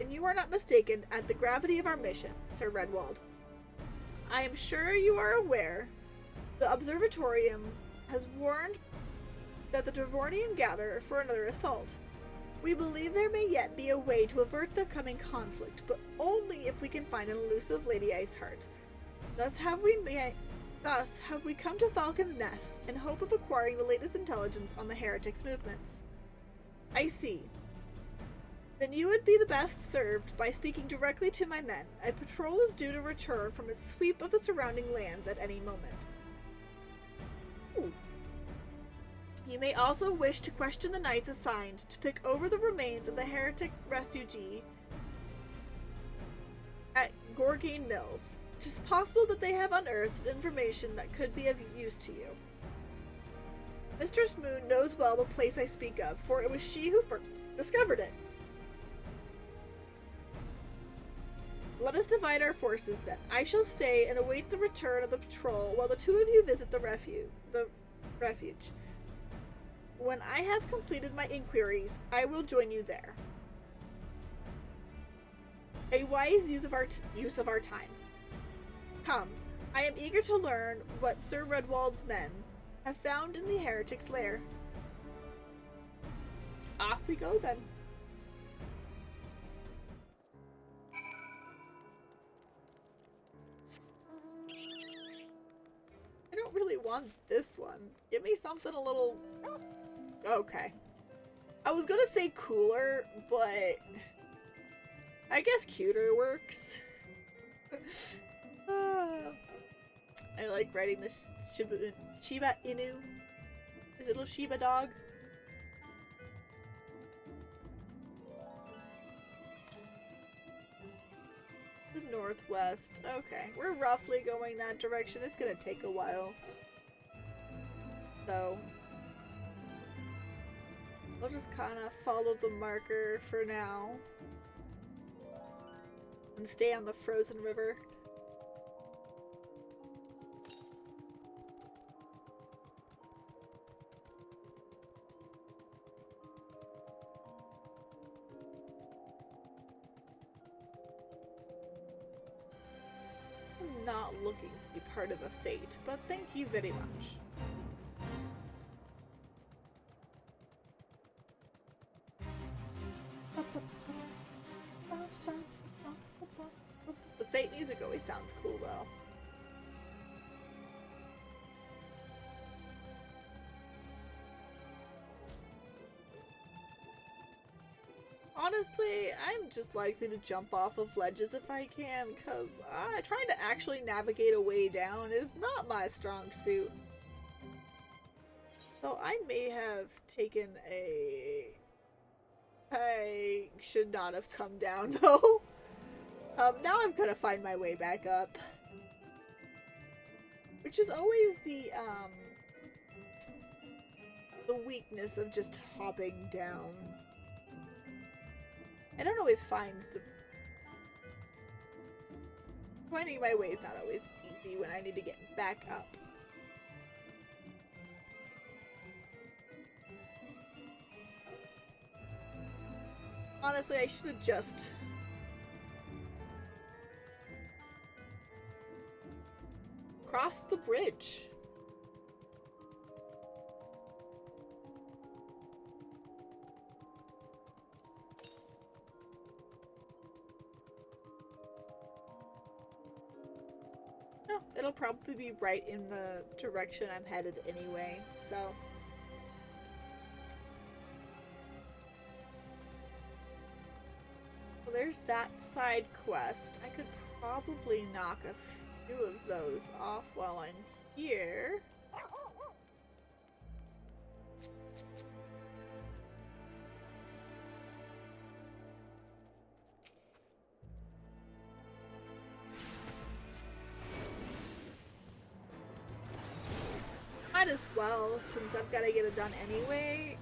you are not mistaken at the gravity of our mission, Sir Redwald. I am sure you are aware the Observatorium has warned that the Dravornian gather for another assault. We believe there may yet be a way to avert the coming conflict, but only if we can find an elusive Lady Iceheart. Thus have we come to Falcon's Nest in hope of acquiring the latest intelligence on the heretics' movements. I see. Then you would be the best served by speaking directly to my men. A patrol is due to return from its sweep of the surrounding lands at any moment. Ooh. You may also wish to question the knights assigned to pick over the remains of the heretic refugee at Gorgane Mills. 'Tis possible that they have unearthed information that could be of use to you. Mistress Moon knows well the place I speak of, for it was she who first discovered it. Let us divide our forces then. I shall stay and await the return of the patrol while the 2 of you visit the refuge. When I have completed my inquiries, I will join you there. A wise use of our time. Come, I am eager to learn what Sir Redwald's men have found in the heretic's lair. Off we go then. I don't really want this one. Give me something a little... Okay. I was gonna say cooler, but I guess cuter works. I like riding this Shiba Inu. This little Shiba dog. The northwest. Okay, we're roughly going that direction. It's gonna take a while. So we'll just kind of follow the marker for now. And stay on the frozen river. I'm not looking to be part of a fate, but thank you very much. The fate music always sounds cool though. Honestly, I'm just likely to jump off of ledges if I can, because trying to actually navigate a way down is not my strong suit. So I may have taken a... I should not have come down though. Now I'm gonna find my way back up. Which is always the weakness of just hopping down. I don't always find finding my way is not always easy when I need to get back up. Honestly, I should have just crossed the bridge. No, it'll probably be right in the direction I'm headed anyway, so. Well, there's that side quest. I could probably knock a few of those off while I'm here. Might as well, since I've got to get it done anyway,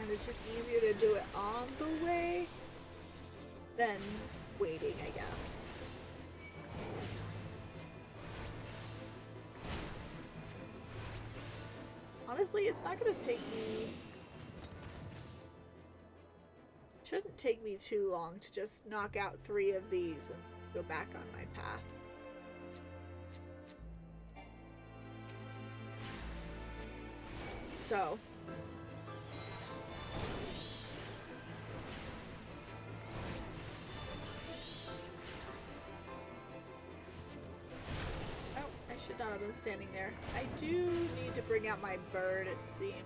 and it's just easier to do it on the way than waiting, I guess. Honestly, it's not going to take me... It shouldn't take me too long to just knock out 3 of these and go back on my path. So. Oh, I should not have been standing there. I do need to bring out my bird, it seems.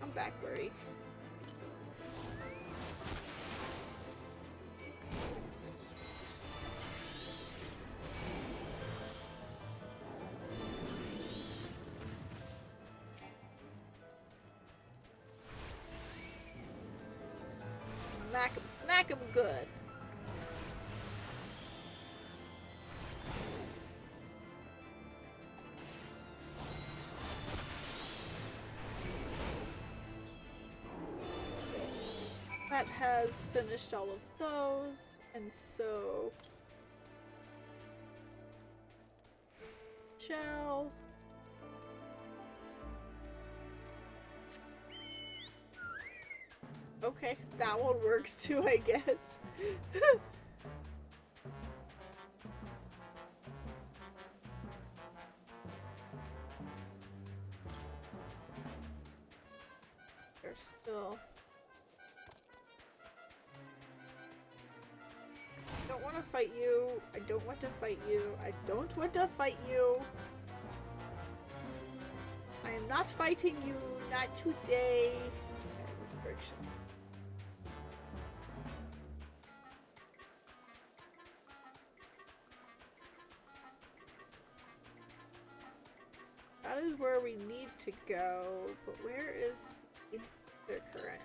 Come back, birdie. Smack him good. That has finished all of those, and so shell. Okay, that one works too, I guess. still. I don't want to fight you. I don't want to fight you. I don't want to fight you. I am not fighting you. Not today. Friction. That is where we need to go, but where is their current?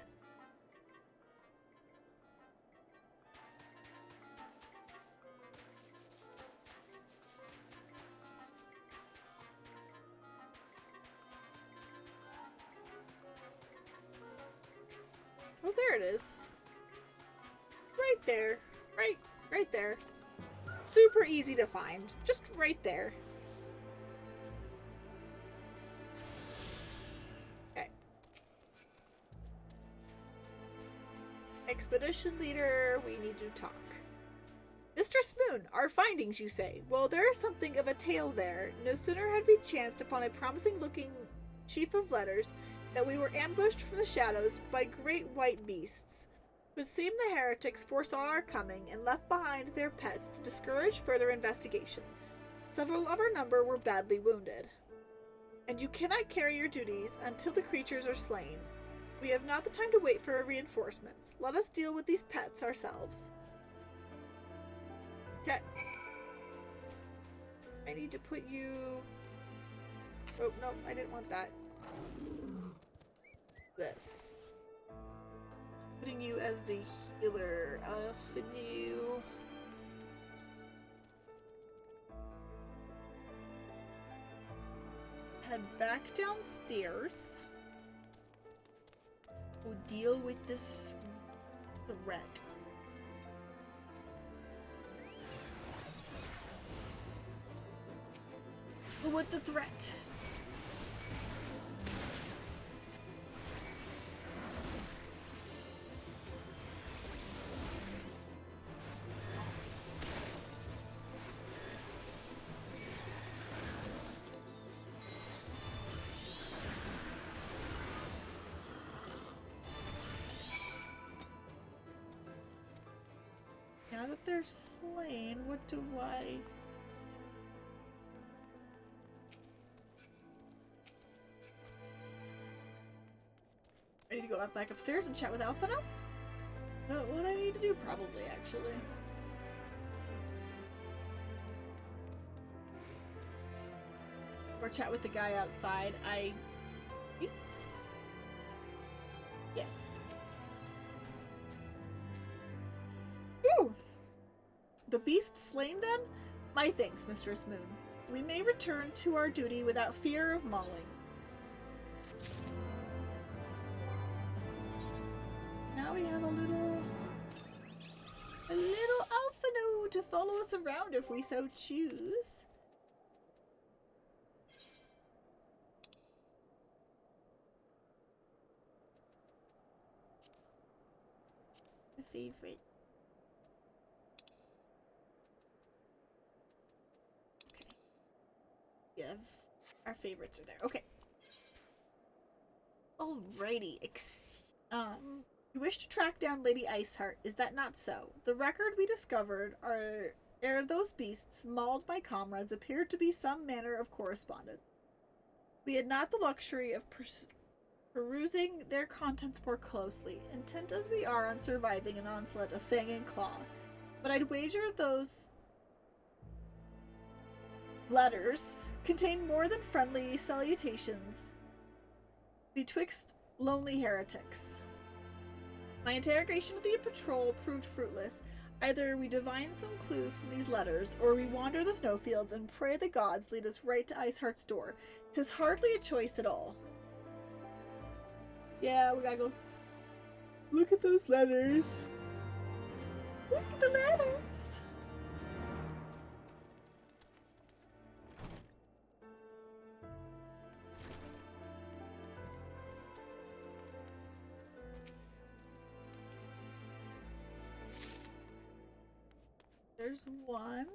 Oh, there it is. Right there. Right there. Super easy to find. Just right there. Okay. Expedition leader, we need to talk. Mr. Spoon, our findings, you say? Well, there is something of a tale there. No sooner had we chanced upon a promising-looking chief of letters that we were ambushed from the shadows by great white beasts. It would seem the heretics foresaw our coming and left behind their pets to discourage further investigation. Several of our number were badly wounded. And you cannot carry your duties until the creatures are slain. We have not the time to wait for reinforcements. Let us deal with these pets ourselves. Okay. I need to put you... Oh, no, I didn't want that. This. Putting you as the healer of you. Head back downstairs. We'll deal with this threat. With the threat. Now that they're slain, what do I... I need to go back upstairs and chat with Alpha now? That's what I need to do, probably, actually. Or chat with the guy outside. Yes. Ooh! The beast slain then? My thanks, Mistress Moon. We may return to our duty without fear of mauling. Now we have a little Alphino to follow us around if we so choose. My favorite. Okay. Yeah, our favorites are there. Okay. Alrighty. You wish to track down Lady Iceheart, is that not so? The record we discovered are ere those beasts mauled my comrades appeared to be some manner of correspondence. We had not the luxury of perusing their contents more closely, intent as we are on surviving an onslaught of fang and claw, but I'd wager those letters contain more than friendly salutations betwixt lonely heretics. My interrogation of the patrol proved fruitless. Either we divine some clue from these letters, or we wander the snowfields and pray the gods lead us right to Iceheart's door. 'Tis hardly a choice at all. Yeah, we gotta go look at those letters. Look at the letters. There's one.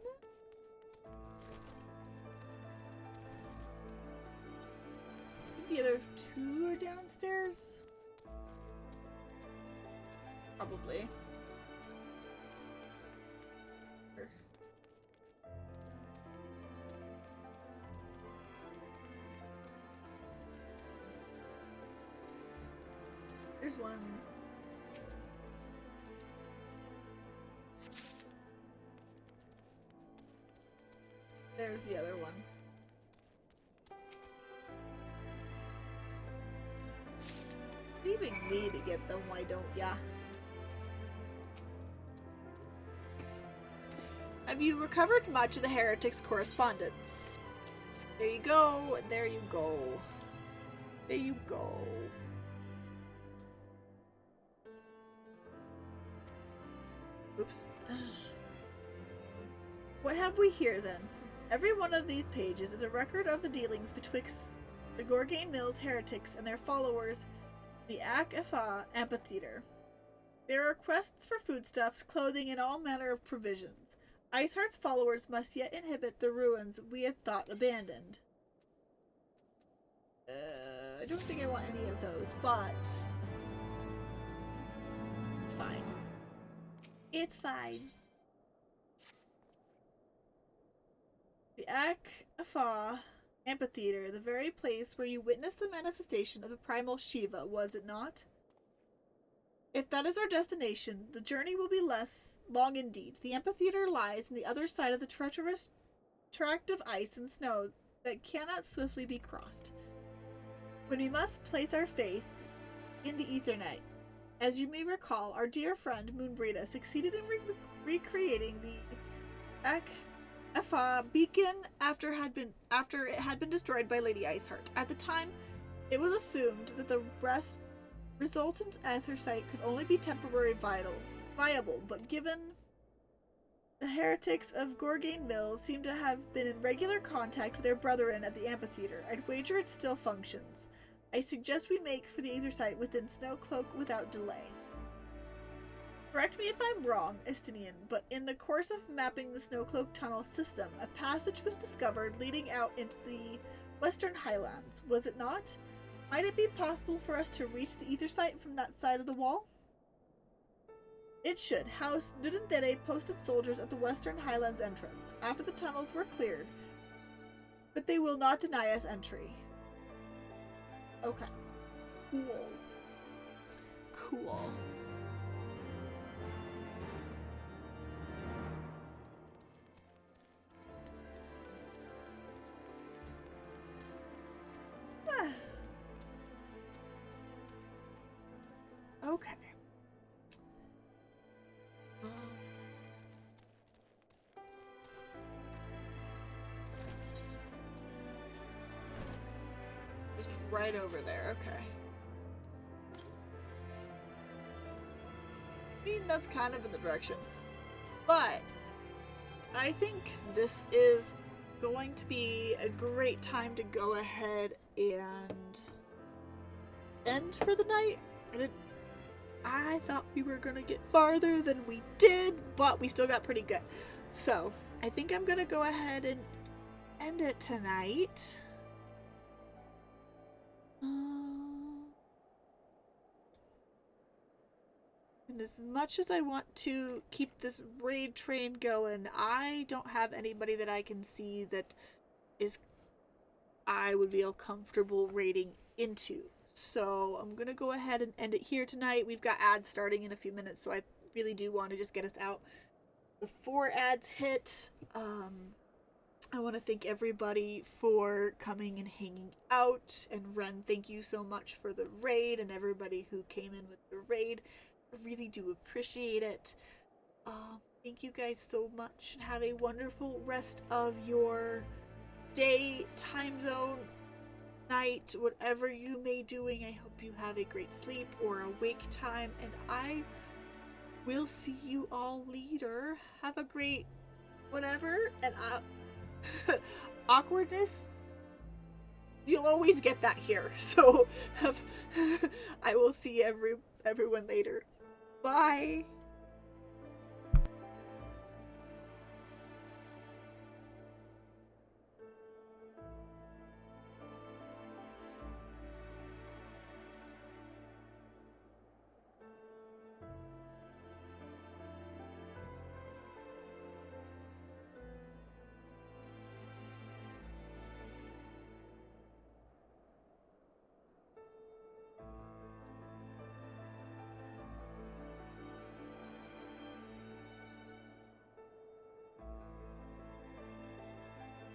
The other two are downstairs. Probably. There's one. There's the other one. Leaving me to get them, why don't ya? Have you recovered much of the heretics' correspondence? There you go, there you go. There you go. Oops. What have we here then? Every one of these pages is a record of the dealings betwixt the Gorgain Mills heretics and their followers, the Ak-Efa amphitheater. There are requests for foodstuffs, clothing, and all manner of provisions. Iceheart's followers must yet inhabit the ruins we had thought abandoned. I don't think I want any of those, but it's fine. It's fine. The Ak-Efa amphitheater, the very place where you witnessed the manifestation of the primal Shiva, was it not? If that is our destination, the journey will be less long indeed. The amphitheater lies on the other side of the treacherous tract of ice and snow that cannot swiftly be crossed. When we must place our faith in the Ethernet, as you may recall, our dear friend Moonbrita succeeded in recreating the Ak-Efa beacon after it had been destroyed by Lady Iceheart. At the time, it was assumed that the resultant Aethersite could only be temporarily viable, but given the heretics of Gorgain Mills seem to have been in regular contact with their brethren at the amphitheater, I'd wager it still functions. I suggest we make for the Aethersite within Snowcloak without delay. Correct me if I'm wrong, Estinian, but in the course of mapping the Snowcloak tunnel system, a passage was discovered leading out into the Western Highlands, was it not? Might it be possible for us to reach the Aethersite from that side of the wall? It should. House Dudendere posted soldiers at the Western Highlands entrance after the tunnels were cleared, but they will not deny us entry. Okay. Cool. Cool. Okay. Just right over there, okay. I mean, that's kind of in the direction. But I think this is going to be a great time to go ahead and end for the night. I thought we were gonna get farther than we did, but we still got pretty good. So, I think I'm gonna go ahead and end it tonight. And as much as I want to keep this raid train going, I don't have anybody that I can see that I would feel comfortable raiding into. So I'm going to go ahead and end it here tonight. We've got ads starting in a few minutes, so I really do want to just get us out before ads hit. I want to thank everybody for coming and hanging out. And Ren, thank you so much for the raid and everybody who came in with the raid. I really do appreciate it. Thank you guys so much. Have a wonderful rest of your day, time zone, night, whatever you may doing. I hope you have a great sleep or awake time, and I will see you all later. Have a great whatever, and awkwardness, you'll always get that here, so I will see everyone later. Bye.